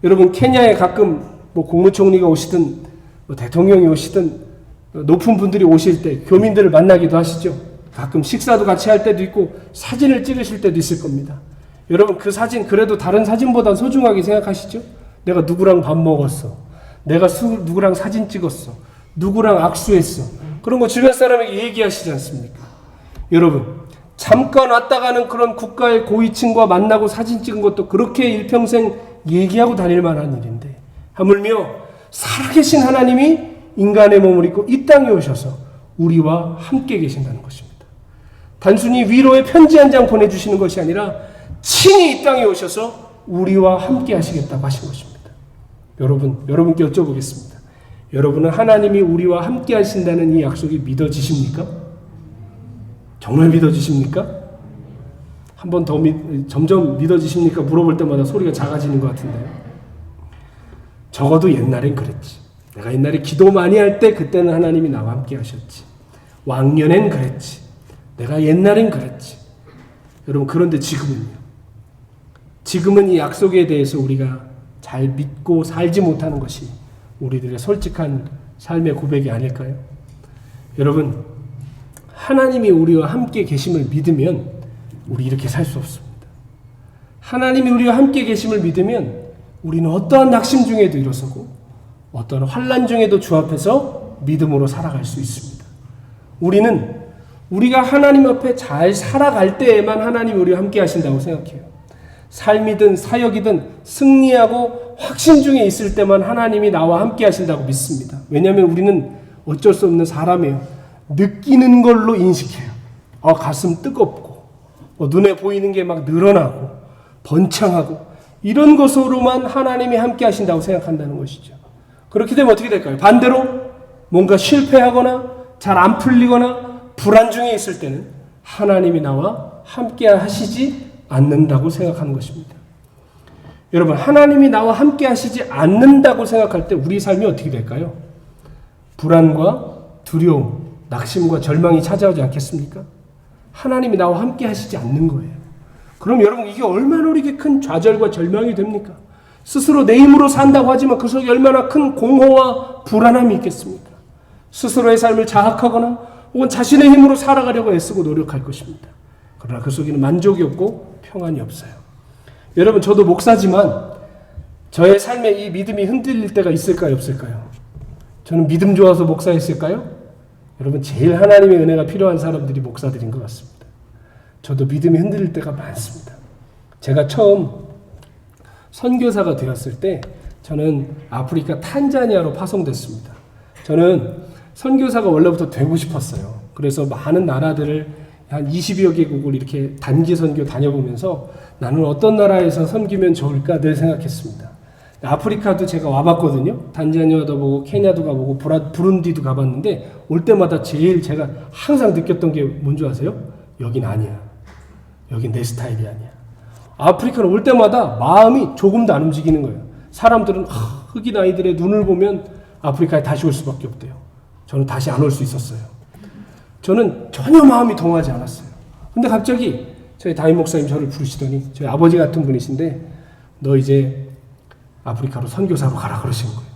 S2: 여러분 케냐에 가끔 국무총리가 오시든 대통령이 오시든 높은 분들이 오실 때 교민들을 만나기도 하시죠. 가끔 식사도 같이 할 때도 있고 사진을 찍으실 때도 있을 겁니다. 여러분 그 사진 그래도 다른 사진보다 소중하게 생각하시죠? 내가 누구랑 밥 먹었어. 내가 누구랑 사진 찍었어. 누구랑 악수했어. 그런 거 주변 사람에게 얘기하시지 않습니까? 여러분 잠깐 왔다 가는 그런 국가의 고위층과 만나고 사진 찍은 것도 그렇게 일평생 얘기하고 다닐 만한 일인데 하물며 살아계신 하나님이 인간의 몸을 입고 이 땅에 오셔서 우리와 함께 계신다는 것입니다. 단순히 위로의 편지 한 장 보내주시는 것이 아니라 친히 이 땅에 오셔서 우리와 함께 하시겠다고 하신 것입니다. 여러분께 여쭤보겠습니다. 여러분은 하나님이 우리와 함께 하신다는 이 약속이 믿어지십니까? 정말 믿어지십니까? 한 번 더 점점 믿어지십니까? 물어볼 때마다 소리가 작아지는 것 같은데요. 적어도 옛날엔 그랬지. 내가 옛날에 기도 많이 할 때 그때는 하나님이 나와 함께 하셨지. 왕년엔 그랬지. 내가 옛날엔 그랬지. 여러분 그런데 지금은요. 지금은 이 약속에 대해서 우리가 잘 믿고 살지 못하는 것이 우리들의 솔직한 삶의 고백이 아닐까요? 여러분, 하나님이 우리와 함께 계심을 믿으면 우리 이렇게 살 수 없습니다. 하나님이 우리와 함께 계심을 믿으면 우리는 어떠한 낙심 중에도 일어서고 어떠한 환난 중에도 주 앞에서 믿음으로 살아갈 수 있습니다. 우리는 우리가 하나님 앞에 잘 살아갈 때에만 하나님이 우리와 함께 하신다고 생각해요. 삶이든 사역이든 승리하고 확신 중에 있을 때만 하나님이 나와 함께 하신다고 믿습니다. 왜냐하면 우리는 어쩔 수 없는 사람이에요. 느끼는 걸로 인식해요. 가슴 뜨겁고 눈에 보이는 게 막 늘어나고 번창하고 이런 것으로만 하나님이 함께 하신다고 생각한다는 것이죠. 그렇게 되면 어떻게 될까요? 반대로 뭔가 실패하거나 잘 안 풀리거나 불안 중에 있을 때는 하나님이 나와 함께 하시지 않는다고 생각하는 것입니다. 여러분, 하나님이 나와 함께 하시지 않는다고 생각할 때 우리 삶이 어떻게 될까요? 불안과 두려움, 낙심과 절망이 찾아오지 않겠습니까? 하나님이 나와 함께 하시지 않는 거예요. 그럼 여러분, 이게 얼마나 우리에게 큰 좌절과 절망이 됩니까? 스스로 내 힘으로 산다고 하지만 그 속에 얼마나 큰 공허와 불안함이 있겠습니까? 스스로의 삶을 자학하거나 혹은 자신의 힘으로 살아가려고 애쓰고 노력할 것입니다. 그러나 그 속에는 만족이 없고 평안이 없어요. 여러분, 저도 목사지만 저의 삶에 이 믿음이 흔들릴 때가 있을까요, 없을까요? 저는 믿음 좋아서 목사했을까요? 여러분, 제일 하나님의 은혜가 필요한 사람들이 목사들인 것 같습니다. 저도 믿음이 흔들릴 때가 많습니다. 제가 처음 선교사가 되었을 때 저는 아프리카 탄자니아로 파송됐습니다. 저는 선교사가 원래부터 되고 싶었어요. 그래서 많은 나라들을 한 20여 개국을 이렇게 단기 선교 다녀보면서 나는 어떤 나라에서 섬기면 좋을까 늘 생각했습니다. 아프리카도 제가 와봤거든요. 단자니아도 보고 케냐도 가보고 부룬디도 가봤는데 올 때마다 제일 제가 항상 느꼈던 게 뭔지 아세요? 여긴 아니야. 여긴 내 스타일이 아니야. 아프리카는 올 때마다 마음이 조금도 안 움직이는 거예요. 사람들은 흑인 아이들의 눈을 보면 아프리카에 다시 올 수밖에 없대요. 저는 다시 안 올 수 있었어요. 저는 전혀 마음이 동하지 않았어요. 근데 갑자기 저희 담임 목사님 저를 부르시더니 저희 아버지 같은 분이신데 너 이제 아프리카로 선교사로 가라 그러시는 거예요.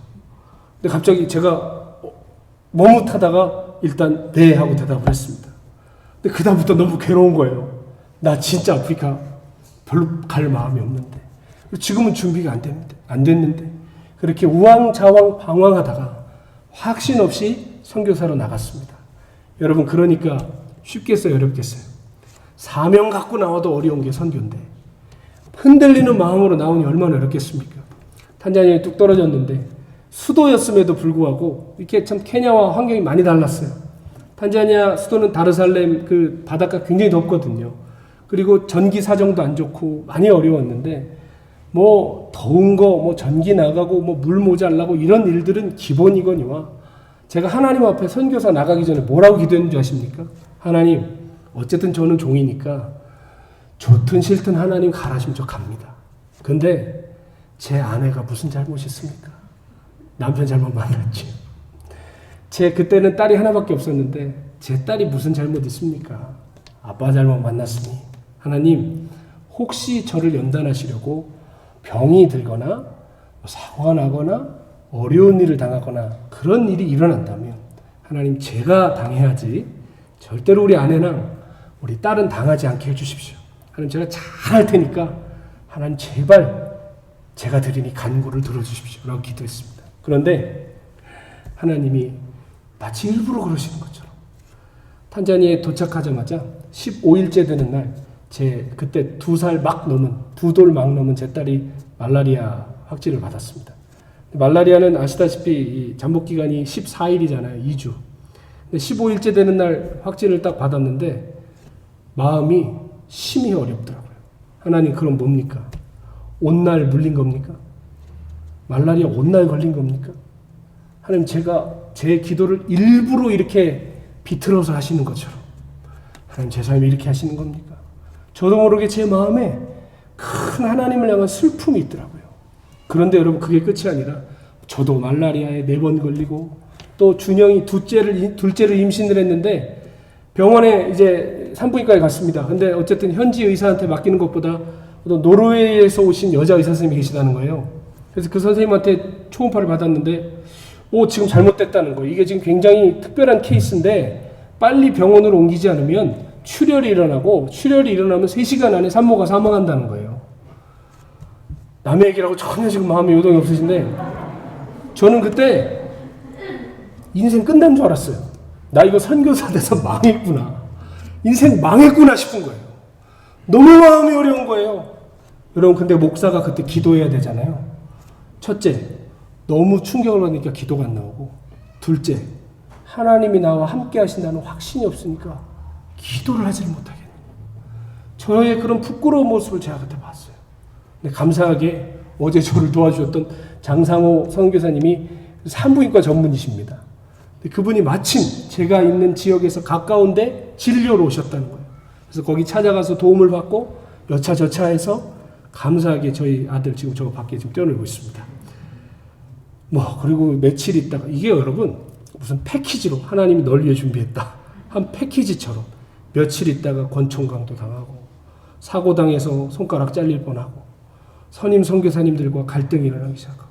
S2: 근데 갑자기 제가 머뭇하다가 일단 네 하고 대답을 했습니다. 근데 그다음부터 너무 괴로운 거예요. 나 진짜 아프리카 별로 갈 마음이 없는데 지금은 준비가 안 됐는데 그렇게 우왕좌왕 방황하다가 확신 없이 선교사로 나갔습니다. 여러분, 그러니까 쉽겠어요, 어렵겠어요? 사명 갖고 나와도 어려운 게 선교인데 흔들리는 마음으로 나오니 얼마나 어렵겠습니까? 탄자니아에 뚝 떨어졌는데 수도였음에도 불구하고 이렇게 참 케냐와 환경이 많이 달랐어요. 탄자니아 수도는 다르살렘 그 바닷가 굉장히 덥거든요. 그리고 전기 사정도 안 좋고 많이 어려웠는데 뭐 더운 거, 뭐 전기 나가고 뭐 물 모자라고 이런 일들은 기본이거니와 제가 하나님 앞에 선교사 나가기 전에 뭐라고 기도했는지 아십니까? 하나님, 어쨌든 저는 종이니까 좋든 싫든 하나님 가라시면 저 갑니다. 근데 제 아내가 무슨 잘못이 있습니까? 남편 잘못 만났지. 그때는 딸이 하나밖에 없었는데 제 딸이 무슨 잘못 있습니까? 아빠 잘못 만났으니 하나님, 혹시 저를 연단하시려고 병이 들거나 사고가 나거나 어려운 일을 당하거나 그런 일이 일어난다면 하나님, 제가 당해야지 절대로 우리 아내랑 우리 딸은 당하지 않게 해주십시오. 하나님, 제가 잘 할 테니까 하나님 제발 제가 드리니 간구를 들어주십시오 라고 기도했습니다. 그런데 하나님이 마치 일부러 그러시는 것처럼 탄자니아에 도착하자마자 15일째 되는 날 그때 2살 막 넘은, 2돌 막 넘은 제 딸이 말라리아 확진을 받았습니다. 말라리아는 아시다시피 잠복 기간이 14일이잖아요. 2주. 근데 15일째 되는 날 확진을 딱 받았는데 마음이 심히 어렵더라고요. 하나님, 그럼 뭡니까? 온날 물린 겁니까? 말라리아 온날 걸린 겁니까? 하나님, 제가 제 기도를 일부러 이렇게 비틀어서 하시는 것처럼 하나님, 제 삶에 이렇게 하시는 겁니까? 저도 모르게 제 마음에 큰 하나님을 향한 슬픔이 있더라고요. 그런데 여러분, 그게 끝이 아니라 저도 말라리아에 4번 걸리고 또 준영이 둘째를 임신을 했는데 병원에 이제 산부인과에 갔습니다. 근데 어쨌든 현지 의사한테 맡기는 것보다 노르웨이에서 오신 여자 의사 선생님이 계시다는 거예요. 그래서 그 선생님한테 초음파를 받았는데 지금 잘못됐다는 거예요. 이게 지금 굉장히 특별한 케이스인데 빨리 병원으로 옮기지 않으면 출혈이 일어나고 출혈이 일어나면 3시간 안에 산모가 사망한다는 거예요. 남의 얘기라고 전혀 지금 마음에 요동이 없으신데 저는 그때 인생 끝난 줄 알았어요. 나 이거 선교사 돼서 망했구나. 인생 망했구나 싶은 거예요. 너무 마음이 어려운 거예요. 여러분 근데 목사가 그때 기도해야 되잖아요. 첫째, 너무 충격을 받으니까 기도가 안 나오고, 둘째, 하나님이 나와 함께 하신다는 확신이 없으니까 기도를 하지를 못하겠네요. 저의 그런 부끄러운 모습을 제가 그때 봤어요. 근데 감사하게 어제 저를 도와주셨던 장상호 선교사님이 산부인과 전문이십니다. 근데 그분이 마침 제가 있는 지역에서 가까운데 진료로 오셨다는 거예요. 그래서 거기 찾아가서 도움을 받고 여차저차해서 감사하게 저희 아들 지금 저 밖에 지금 뛰어놀고 있습니다. 그리고 며칠 있다가 이게 여러분 무슨 패키지로 하나님이 널 위해 준비했다 한 패키지처럼 며칠 있다가 권총강도 당하고 사고당해서 손가락 잘릴 뻔하고 선임 선교사님들과 갈등이 일어나기 시작하고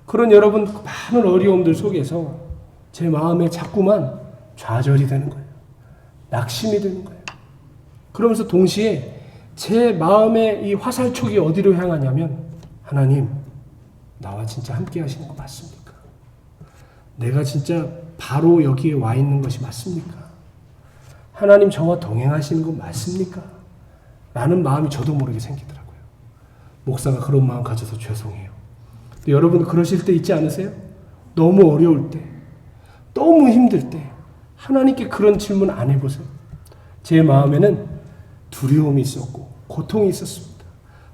S2: 그런 여러분 많은 어려움들 속에서 제 마음에 자꾸만 좌절이 되는 거예요. 낙심이 되는 거예요. 그러면서 동시에 제 마음의 이 화살촉이 어디로 향하냐면 하나님 나와 진짜 함께 하시는 거 맞습니까? 내가 진짜 바로 여기에 와 있는 것이 맞습니까? 하나님 저와 동행하시는 거 맞습니까? 라는 마음이 저도 모르게 생기더라고요. 목사가 그런 마음 가져서 죄송해요. 근데 여러분 그러실 때 있지 않으세요? 너무 어려울 때, 너무 힘들 때 하나님께 그런 질문 안 해보세요. 제 마음에는 두려움이 있었고 고통이 있었습니다.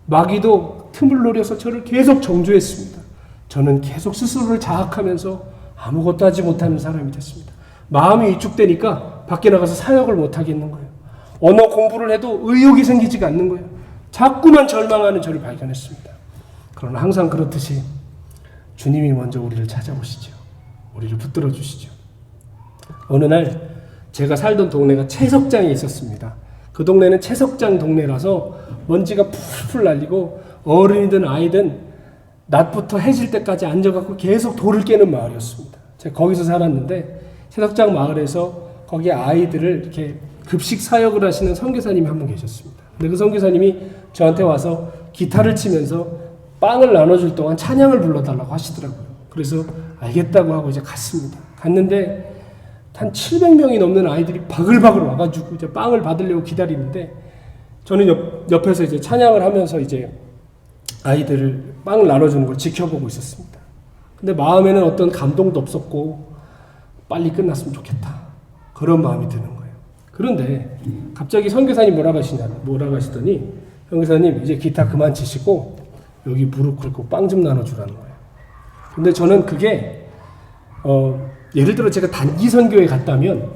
S2: 마귀도 틈을 노려서 저를 계속 정죄했습니다. 저는 계속 스스로를 자학하면서 아무것도 하지 못하는 사람이 됐습니다. 마음이 위축되니까 밖에 나가서 사역을 못하겠는 거예요. 언어 공부를 해도 의욕이 생기지가 않는 거예요. 자꾸만 절망하는 저를 발견했습니다. 그러나 항상 그렇듯이 주님이 먼저 우리를 찾아오시죠. 우리를 붙들어 주시죠. 어느 날 제가 살던 동네가 채석장이 있었습니다. 그 동네는 채석장 동네라서 먼지가 풀풀 날리고 어른이든 아이든 낮부터 해질 때까지 앉아갖고 계속 돌을 깨는 마을이었습니다. 제가 거기서 살았는데 채석장 마을에서 거기 아이들을 이렇게 급식 사역을 하시는 선교사님이 한 분 계셨습니다. 근데 그 선교사님이 저한테 와서 기타를 치면서 빵을 나눠줄 동안 찬양을 불러달라고 하시더라고요. 그래서 알겠다고 하고 이제 갔습니다. 갔는데 한 700명이 넘는 아이들이 바글바글 와가지고 이제 빵을 받으려고 기다리는데 저는 옆에서 이제 찬양을 하면서 이제 아이들을 빵을 나눠주는 걸 지켜보고 있었습니다. 근데 마음에는 어떤 감동도 없었고 빨리 끝났으면 좋겠다 그런 마음이 드는 거예요. 그런데 갑자기 선교사님 뭐라고 하시더니 선교사님 이제 기타 그만 치시고 여기 무릎 꿇고 빵 좀 나눠주라는 거예요. 근데 저는 그게 예를 들어 제가 단기 선교에 갔다면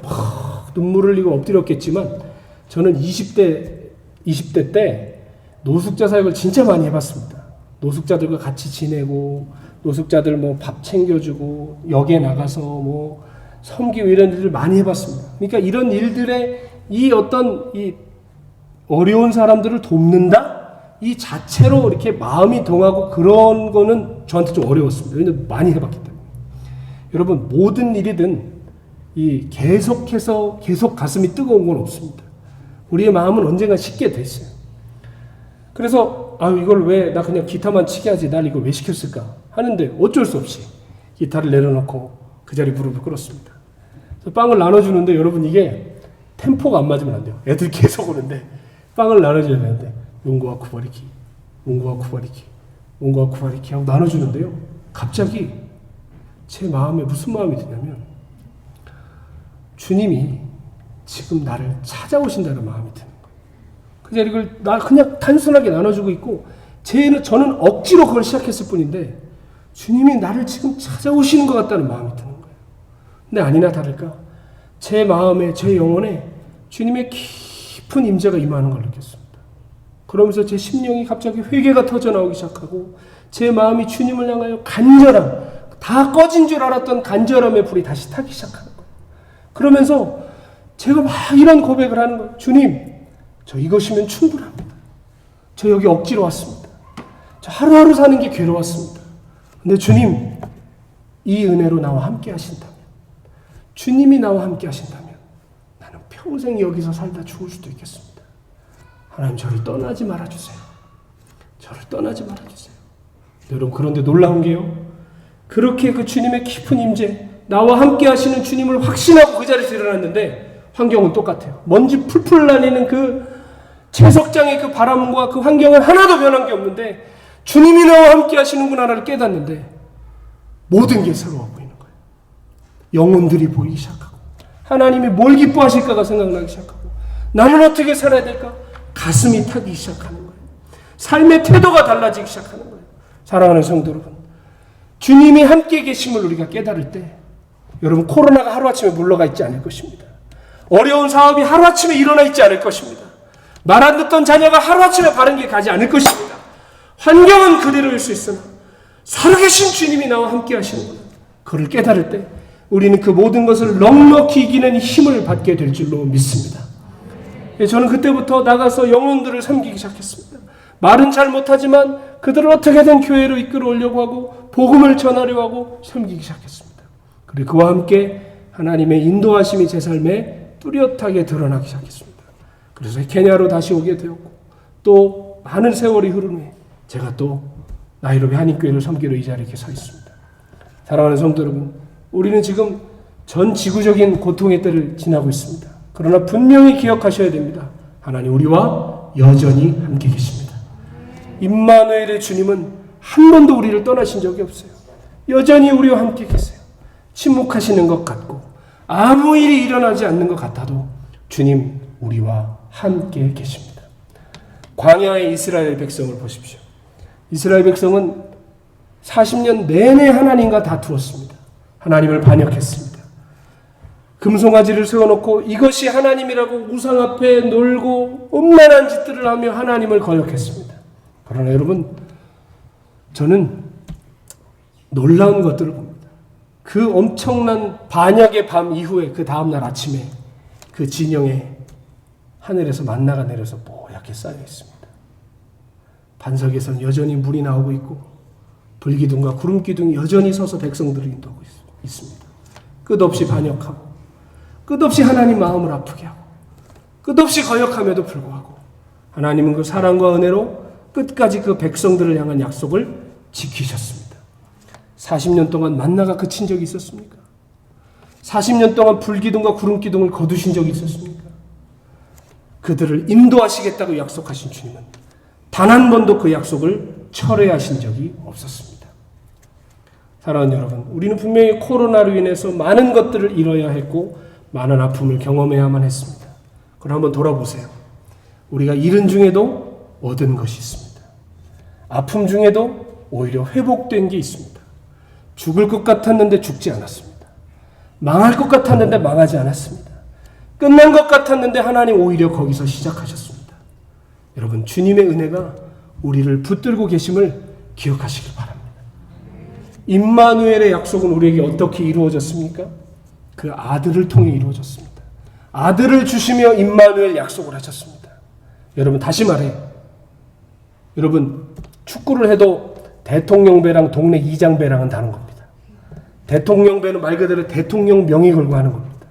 S2: 눈물을 흘리고 엎드렸겠지만 저는 20대 때 노숙자 사역을 진짜 많이 해봤습니다. 노숙자들과 같이 지내고 노숙자들 뭐 밥 챙겨주고 역에 나가서 뭐 섬기고 이런 일을 많이 해봤습니다. 그러니까 이런 일들에 이 어떤 이 어려운 사람들을 돕는다? 이 자체로 이렇게 마음이 동하고 그런 거는 저한테 좀 어려웠습니다. 왜냐면 많이 해봤기 때문에. 여러분 모든 일이든 이 계속 가슴이 뜨거운 건 없습니다. 우리의 마음은 언젠가 식게 돼 있어요. 그래서 이걸 왜 나 그냥 기타만 치게 하지 날 이걸 왜 시켰을까 하는데 어쩔 수 없이 기타를 내려놓고 그 자리 무릎을 꿇었습니다. 그래서 빵을 나눠주는데 여러분 이게 템포가 안 맞으면 안 돼요. 애들 계속 오는데 빵을 나눠줘야 되는데 용고와 쿠바리키 하고 나눠주는데요. 갑자기 제 마음에 무슨 마음이 드냐면 주님이 지금 나를 찾아오신다는 마음이 드는 거예요. 그 자리를 나 그냥 단순하게 나눠주고 있고 저는 억지로 그걸 시작했을 뿐인데 주님이 나를 지금 찾아오시는 것 같다는 마음이 드는 거예요. 근데 아니나 다를까 제 마음에 제 영혼에 주님의 깊은 임재가 임하는 걸 느꼈습니다. 그러면서 제 심령이 갑자기 회개가 터져나오기 시작하고 제 마음이 주님을 향하여 간절함, 다 꺼진 줄 알았던 간절함의 불이 다시 타기 시작하는 거예요. 그러면서 제가 막 이런 고백을 하는 거예요. 주님, 저 이것이면 충분합니다. 저 여기 억지로 왔습니다. 저 하루하루 사는 게 괴로웠습니다. 근데 주님, 이 은혜로 나와 함께 하신다면, 주님이 나와 함께 하신다면 나는 평생 여기서 살다 죽을 수도 있겠습니다. 하나님, 저를 떠나지 말아주세요. 저를 떠나지 말아주세요. 여러분, 그런데 놀라운 게요, 그렇게 그 주님의 깊은 임재, 나와 함께 하시는 주님을 확신하고 그 자리에서 일어났는데 환경은 똑같아요. 먼지 풀풀 날리는 그 채석장의 그 바람과 그 환경은 하나도 변한 게 없는데 주님이 나와 함께 하시는구나를 깨닫는데 모든 게 새로워 보이는 거예요. 영혼들이 보이기 시작하고 하나님이 뭘 기뻐하실까가 생각나기 시작하고 나는 어떻게 살아야 될까? 가슴이 타기 시작하는 거예요. 삶의 태도가 달라지기 시작하는 거예요. 사랑하는 성도 여러분, 주님이 함께 계심을 우리가 깨달을 때 여러분, 코로나가 하루아침에 물러가 있지 않을 것입니다. 어려운 사업이 하루아침에 일어나 있지 않을 것입니다. 말 안 듣던 자녀가 하루아침에 바른 길 가지 않을 것입니다. 환경은 그대로일 수 있으나 살아계신 주님이 나와 함께 하시는구나, 그를 깨달을 때 우리는 그 모든 것을 넉넉히 이기는 힘을 받게 될 줄로 믿습니다. 저는 그때부터 나가서 영혼들을 섬기기 시작했습니다. 말은 잘 못하지만 그들을 어떻게든 교회로 이끌어 오려고 하고 복음을 전하려고 하고 섬기기 시작했습니다. 그리고 그와 함께 하나님의 인도하심이 제 삶에 뚜렷하게 드러나기 시작했습니다. 그래서 케냐로 다시 오게 되었고 또 많은 세월이 흐른 후에 제가 또 나이로비 한인교회를 섬기러 이 자리에 서 있습니다. 사랑하는 성도 여러분, 우리는 지금 전 지구적인 고통의 때를 지나고 있습니다. 그러나 분명히 기억하셔야 됩니다. 하나님 우리와 여전히 함께 계십니다. 임마누엘의 주님은 한 번도 우리를 떠나신 적이 없어요. 여전히 우리와 함께 계세요. 침묵하시는 것 같고 아무 일이 일어나지 않는 것 같아도 주님 우리와 함께 계십니다. 광야의 이스라엘 백성을 보십시오. 이스라엘 백성은 40년 내내 하나님과 다투었습니다. 하나님을 반역했습니다. 금송아지를 세워놓고 이것이 하나님이라고 우상 앞에 놀고 음란한 짓들을 하며 하나님을 거역했습니다. 그러나 여러분, 저는 놀라운 것들을 봅니다. 그 엄청난 반역의 밤 이후에 그 다음날 아침에 그 진영에 하늘에서 만나가 내려서 뽀얗게 쌓여 있습니다. 반석에서는 여전히 물이 나오고 있고 불기둥과 구름기둥이 여전히 서서 백성들을 인도하고 있습니다. 끝없이 반역하고 끝없이 하나님 마음을 아프게 하고 끝없이 거역함에도 불구하고 하나님은 그 사랑과 은혜로 끝까지 그 백성들을 향한 약속을 지키셨습니다. 40년 동안 만나가 그친 적이 있었습니까? 40년 동안 불기둥과 구름기둥을 거두신 적이 있었습니까? 그들을 인도하시겠다고 약속하신 주님은 단 한 번도 그 약속을 철회하신 적이 없었습니다. 사랑하는 여러분, 우리는 분명히 코로나로 인해서 많은 것들을 잃어야 했고 많은 아픔을 경험해야만 했습니다. 그럼 한번 돌아보세요. 우리가 잃은 중에도 얻은 것이 있습니다. 아픔 중에도 오히려 회복된 게 있습니다. 죽을 것 같았는데 죽지 않았습니다. 망할 것 같았는데 망하지 않았습니다. 끝난 것 같았는데 하나님 오히려 거기서 시작하셨습니다. 여러분, 주님의 은혜가 우리를 붙들고 계심을 기억하시길 바랍니다. 임마누엘의 약속은 우리에게 어떻게 이루어졌습니까? 그 아들을 통해 이루어졌습니다. 아들을 주시며 임마누엘 약속을 하셨습니다. 여러분, 다시 말해, 여러분, 축구를 해도 대통령배랑 동네 이장배랑은 다른 겁니다. 대통령배는 말 그대로 대통령 명의 걸고 하는 겁니다.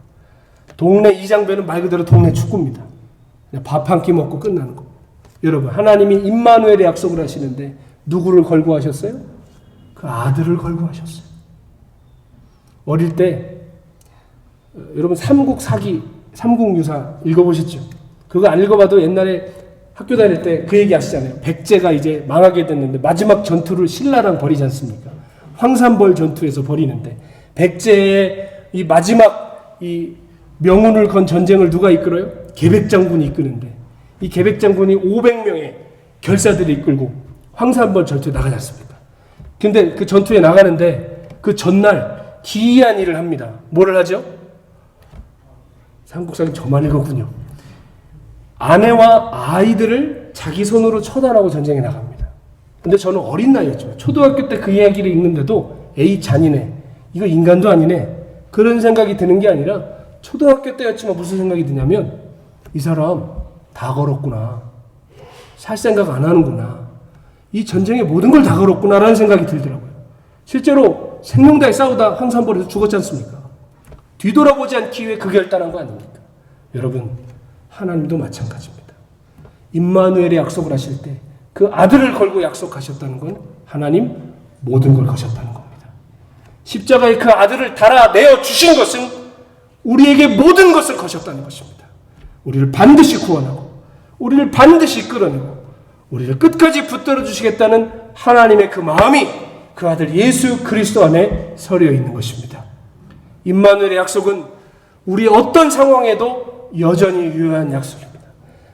S2: 동네 이장배는 말 그대로 동네 축구입니다. 밥 한 끼 먹고 끝나는 겁니다. 여러분, 하나님이 임마누엘의 약속을 하시는데 누구를 걸고 하셨어요? 그 아들을 걸고 하셨어요. 어릴 때 여러분 삼국유사 읽어보셨죠? 그거 안 읽어봐도 옛날에 학교 다닐 때 그 얘기 아시잖아요. 백제가 이제 망하게 됐는데 마지막 전투를 신라랑 벌이지 않습니까? 황산벌 전투에서 벌이는데 백제의 이 마지막 이 명운을 건 전쟁을 누가 이끌어요? 계백장군이 이끄는데 이 계백장군이 500명의 결사들이 이끌고 황산벌 전투에 나가지 않습니까? 근데 그 전투에 나가는데 그 전날 기이한 일을 합니다. 뭐를 하죠? 삼국사기 저만 읽었군요. 아내와 아이들을 자기 손으로 처단하고 전쟁에 나갑니다. 근데 저는 어린 나이였죠. 초등학교 때 그 이야기를 읽는데도 에이 잔인해. 이거 인간도 아니네. 그런 생각이 드는 게 아니라 초등학교 때였지만 무슨 생각이 드냐면 이 사람 다 걸었구나. 살 생각 안 하는구나. 이 전쟁에 모든 걸 다 걸었구나라는 생각이 들더라고요. 실제로 생명다에 싸우다 황산벌에서 죽었지 않습니까? 뒤돌아보지 않기 위해 그 결단한 거 아닙니까? 여러분, 하나님도 마찬가지입니다. 임마누엘의 약속을 하실 때 그 아들을 걸고 약속하셨다는 건 하나님 모든 걸 거셨다는 겁니다. 십자가에 그 아들을 달아내어 주신 것은 우리에게 모든 것을 거셨다는 것입니다. 우리를 반드시 구원하고 우리를 반드시 끌어내고 우리를 끝까지 붙들어 주시겠다는 하나님의 그 마음이 그 아들 예수 그리스도 안에 서려 있는 것입니다. 임마누엘의 약속은 우리 어떤 상황에도 여전히 유효한 약속입니다.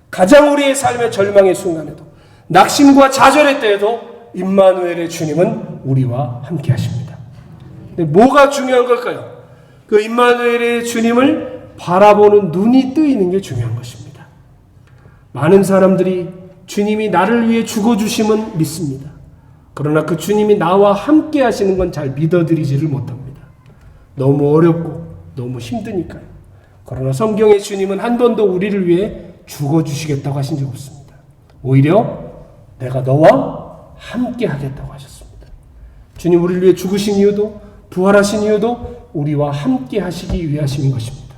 S2: 가장 우리의 삶의 절망의 순간에도 낙심과 좌절의 때에도 임마누엘의 주님은 우리와 함께 하십니다. 근데 뭐가 중요한 걸까요? 그 임마누엘의 주님을 바라보는 눈이 뜨이는 게 중요한 것입니다. 많은 사람들이 주님이 나를 위해 죽어주심은 믿습니다. 그러나 그 주님이 나와 함께 하시는 건 잘 믿어드리지를 못합니다. 너무 어렵고 너무 힘드니까요. 그러나 성경의 주님은 한 번도 우리를 위해 죽어주시겠다고 하신 적 없습니다. 오히려 내가 너와 함께 하겠다고 하셨습니다. 주님 우리를 위해 죽으신 이유도 부활하신 이유도 우리와 함께 하시기 위하심인 것입니다.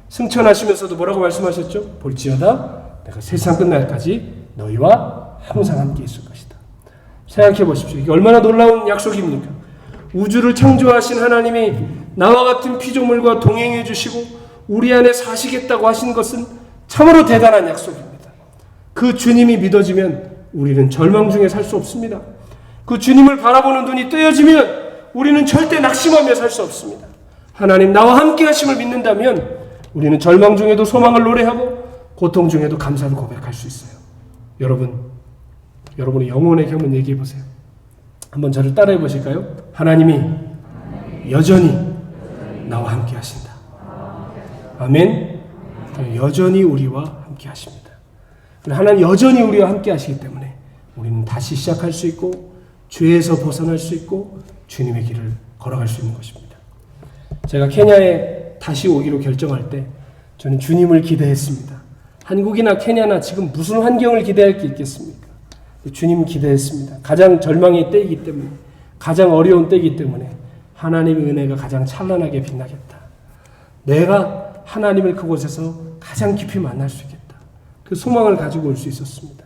S2: 승천하시면서도 뭐라고 말씀하셨죠? 볼지어다 내가 세상 끝날까지 너희와 항상 함께 있을 것이다. 생각해 보십시오. 이게 얼마나 놀라운 약속입니까? 우주를 창조하신 하나님이 나와 같은 피조물과 동행해 주시고 우리 안에 사시겠다고 하신 것은 참으로 대단한 약속입니다. 그 주님이 믿어지면 우리는 절망 중에 살 수 없습니다. 그 주님을 바라보는 눈이 뜨여지면 우리는 절대 낙심하며 살 수 없습니다. 하나님 나와 함께 하심을 믿는다면 우리는 절망 중에도 소망을 노래하고 고통 중에도 감사를 고백할 수 있어요. 여러분의 영혼에게 한번 얘기해 보세요. 한번 저를 따라해 보실까요? 하나님이 여전히 나와 함께 하신다. 아멘. 여전히 우리와 함께 하십니다. 하나님 여전히 우리와 함께 하시기 때문에 우리는 다시 시작할 수 있고 죄에서 벗어날 수 있고 주님의 길을 걸어갈 수 있는 것입니다. 제가 케냐에 다시 오기로 결정할 때 저는 주님을 기대했습니다. 한국이나 케냐나 지금 무슨 환경을 기대할 게 있겠습니까? 주님 기대했습니다. 가장 절망의 때이기 때문에 가장 어려운 때이기 때문에 하나님의 은혜가 가장 찬란하게 빛나겠다. 내가 하나님을 그곳에서 가장 깊이 만날 수 있겠다. 그 소망을 가지고 올 수 있었습니다.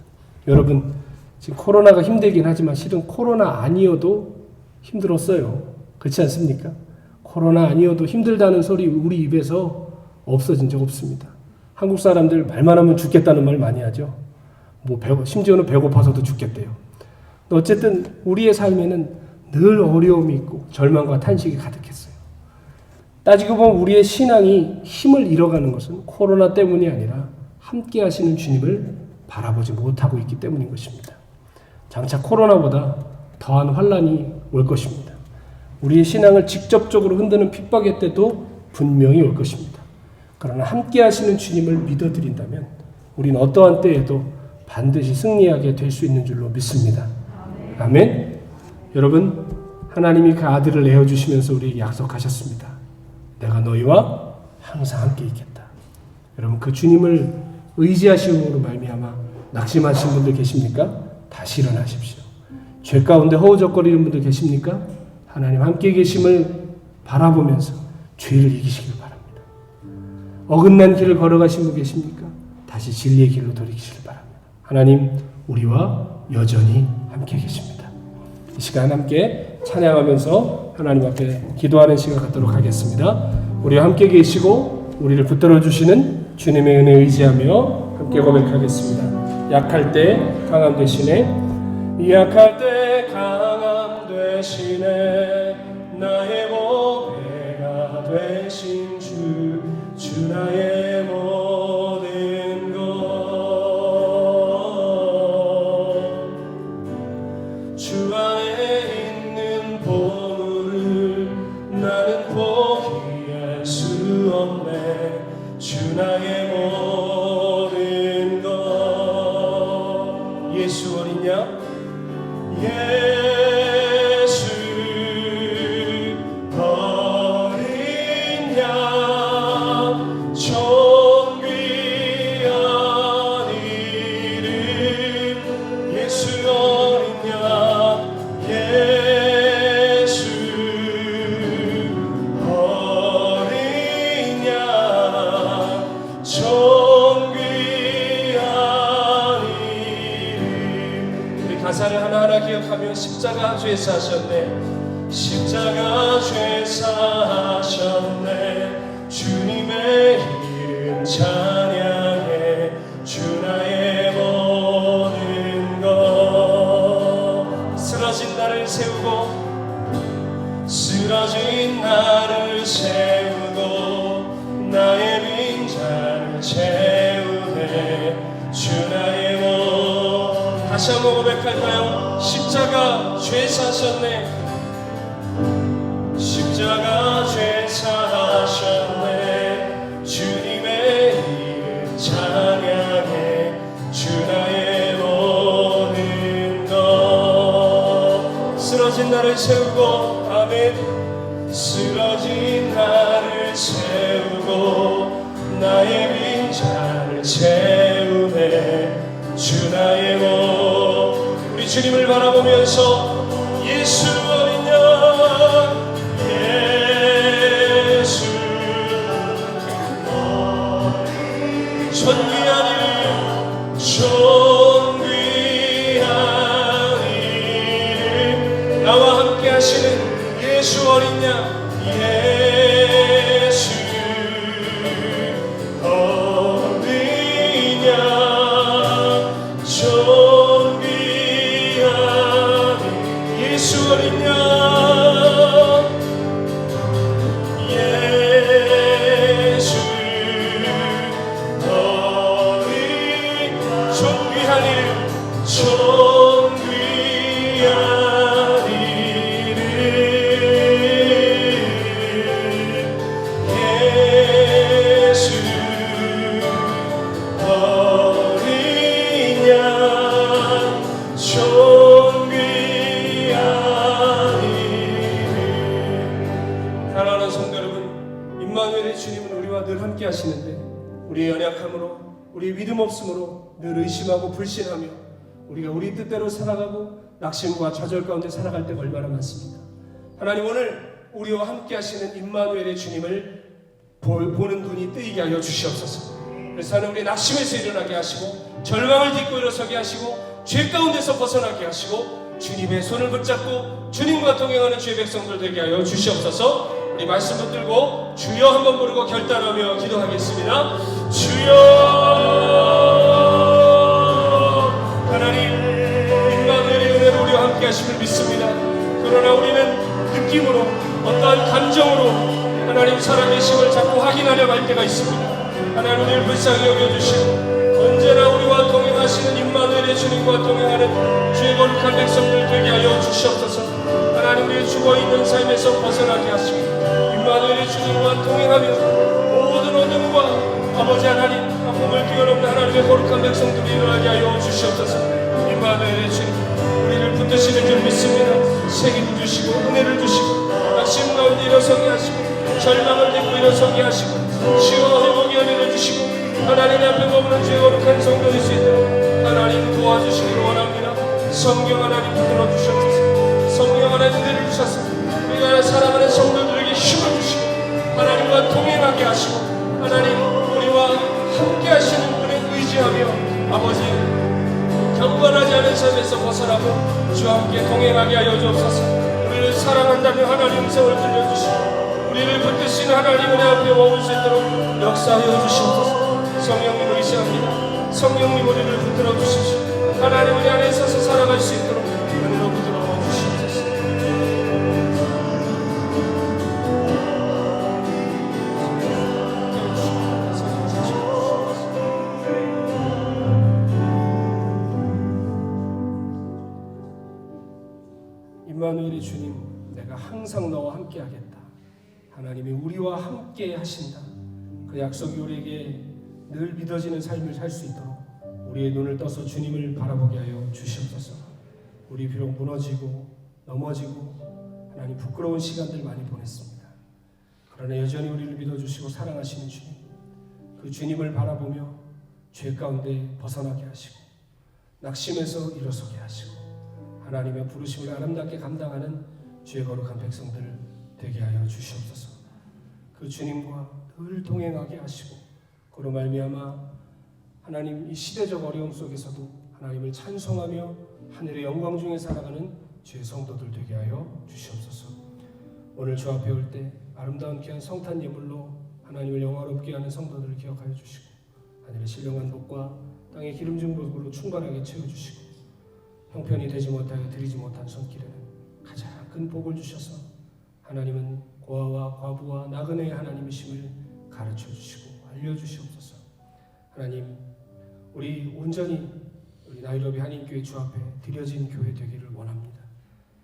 S2: 여러분 지금 코로나가 힘들긴 하지만 실은 코로나 아니어도 힘들었어요. 그렇지 않습니까? 코로나 아니어도 힘들다는 소리 우리 입에서 없어진 적 없습니다. 한국 사람들 말만 하면 죽겠다는 말 많이 하죠. 심지어는 배고파서도 죽겠대요. 어쨌든 우리의 삶에는 늘 어려움이 있고 절망과 탄식이 가득했어요. 따지고 보면 우리의 신앙이 힘을 잃어가는 것은 코로나 때문이 아니라 함께 하시는 주님을 바라보지 못하고 있기 때문인 것입니다. 장차 코로나보다 더한 환란이 올 것입니다. 우리의 신앙을 직접적으로 흔드는 핍박의 때도 분명히 올 것입니다. 그러나 함께 하시는 주님을 믿어드린다면 우리는 어떠한 때에도 반드시 승리하게 될 수 있는 줄로 믿습니다. 아멘. 여러분 하나님이 그 아들을 내어주시면서 우리에게 약속하셨습니다. 내가 너희와 항상 함께 있겠다. 여러분 그 주님을 의지하심으로 말미암아 낙심하신 분들 계십니까? 다시 일어나십시오. 죄 가운데 허우적거리는 분들 계십니까? 하나님 함께 계심을 바라보면서 죄를 이기시길 바랍니다. 어긋난 길을 걸어가신 분 계십니까? 다시 진리의 길로 돌이키시길 바랍니다. 하나님 우리와 여전히 함께 계십니다. 이 시간 함께 찬양하면서 하나님 앞에 기도하는 시간 갖도록 하겠습니다. 우리와 함께 계시고 우리를 붙들어 주시는 주님의 은혜 의지하며 함께 고백하겠습니다. 약할 때 강함 되시네, 약할 때 강함 되시네, 나의 보배가 되신 주 나의 모든 것, 주 안에 있는 보물을 나는 포기할 수 없네, 주 나의 모든 것. 예수 어린 양, 예수 어린 양, 십자가 죄사하셨네. 십자가 죄사하셨네. 주님의 이름 찬양해. 주 나의 모든 것. 쓰러진 나를 세우고 쓰러진 나를 세우고 나의 빈자를 채우네. 주 나의 모. 다시 한번 고백할까요? 십자가 죄사하셨네. 십자가 죄사하셨네. 주님의 이름 찬양해. 주 나의 모든 것. 쓰러진 나를 세우고 아멘. 쓰러진 나를 세우고 나의 빈자를 채우네. 주 나의 모. 우리 주님을 바라보면서 예수 어린 양 예수 존귀한 이름 존귀한 이름. 나와 함께 하시는 예수 어린 양 예수 어린 양 존귀한 예수 어린 양 예수 어린 존귀한 이름 존귀한 이름 예수 어린 양 존귀한 이름. 사랑하는 성도 여러분, 임마누엘의 주님은 우리와 늘 함께 하시는데 우리의 연약함으로 우리의 믿음 없음으로 늘 의심하고 불신하며 우리가 우리 뜻대로 살아가고 낙심과 좌절 가운데 살아갈 때가 얼마나 많습니다. 하나님 오늘 우리와 함께 하시는 임마누엘의 주님을 보는 눈이 뜨이게 하여 주시옵소서. 그래서 하나님 우리 낙심에서 일어나게 하시고 절망을 딛고 일어서게 하시고 죄 가운데서 벗어나게 하시고 주님의 손을 붙잡고 주님과 동행하는 주의 백성들 되게 하여 주시옵소서. 우리 말씀 붙들고 주여 한번 부르고 결단하며 기도하겠습니다. 주여. 하나님 임마누엘의 은혜로 우리와 함께 하심을 믿습니다. 그러나 우리는 느낌으로 어떠한 감정으로 하나님 살아계심을 자꾸 확인하려 할 때가 있습니다. 하나님 우리를 불쌍히 여겨주시고 언제나 우리와 동행하시는 임마누엘의 주님과 동행하는 주의 거룩한 백성들 되게 하여 주시옵소서. 하나님 우리의 죽어있는 삶에서 벗어나게 하시고 임마누엘의 주님과 동행하며 모든 어둠과 아버지 하나님 아픔을 뛰어넘는 하나님의 거룩한 백성들이 일어나게 하여 주시옵소서. 임마누엘의 주님 우리를 붙드시는 줄 믿습니다. 책임 주시고 은혜를 주시고 낙심 가운데 일어서게 하시고 절망을 딛고 일어서게 하시고 치유와 회복의 은혜를 주시고 하나님 앞에 머무는 주의 거룩한 성도 될 수 있도록 하나님 도와주시기를 원합니다. 성령 하나님 붙들어 주셔서 성령 하나님 은혜를 주셔서 우리가 살아가는 성도들에게 힘을 주시고 하나님과 동행하게 하시고 하나님 우리와 함께 하시는 분에 의지하며 아버지 경건하지 않은 삶에서 벗어나고 주와 함께 동행하게 하여 주옵소서. 우리를 사랑한다며 하나님 음성을 들려주시고 우리를 붙드신 하나님 은혜 앞에 머물 수 있도록 역사하여 주시옵소서. 성령님을 의지합니다. 성령님 우리를 붙들어 주십시오. 하나님 우리 안에 서서 살아갈 수 있도록 은혜로 붙들어 주시옵소서. 임마누엘의 주님, 내가 항상 너와 함께 하겠다. 하나님이 우리와 함께 하신다. 그 약속이 우리에게 늘 믿어지는 삶을 살 수 있도록 우리의 눈을 떠서 주님을 바라보게 하여 주시옵소서. 우리 비록 무너지고 넘어지고 하나님 부끄러운 시간들 많이 보냈습니다. 그러나 여전히 우리를 믿어주시고 사랑하시는 주님, 그 주님을 바라보며 죄 가운데 벗어나게 하시고 낙심에서 일어서게 하시고 하나님의 부르심을 아름답게 감당하는 주의 거룩한 백성들 되게 하여 주시옵소서. 그 주님과 늘 동행하게 하시고 그로 말미암아 하나님 이 시대적 어려움 속에서도 하나님을 찬송하며 하늘의 영광 중에 살아가는 주의 성도들 되게 하여 주시옵소서. 오늘 주 앞에 올 때 아름다운 귀한 성탄 예물로 하나님을 영화롭게 하는 성도들을 기억하여 주시고 하늘의 신령한 복과 땅의 기름진 복으로 충만하게 채워주시고 형편이 되지 못하여 드리지 못한 손길에는 가장 큰 복을 주셔서 하나님은 고아와 과부와 나그네의 하나님이심을 가르쳐 주시고 알려주시옵소서. 하나님, 우리 온전히 우리 나이로비 한인교회 주 앞에 드려진 교회 되기를 원합니다.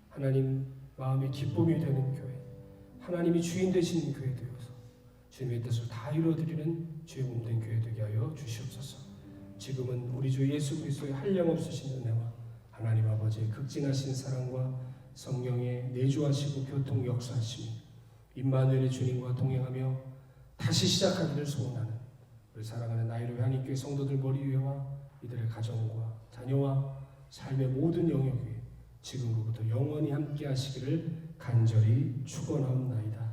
S2: 하나님 마음의 기쁨이 되는 교회, 하나님이 주인 되시는 교회 되어서 주님의 뜻을 다 이루어드리는 주의 몸된 교회 되게 하여 주시옵소서. 지금은 우리 주 예수 그리스도의 한량없으신 은혜와 하나님 아버지의 극진하신 사랑과 성령의 내주하시고 교통 역사하심이 임마누엘의 주님과 동행하며 다시 시작하기를 소원하는 우리 사랑하는 나이로비 한인교회 성도들 머리 위에와 이들의 가정과 자녀와 삶의 모든 영역 위에 지금부터 영원히 함께 하시기를 간절히 축원하옵나이다.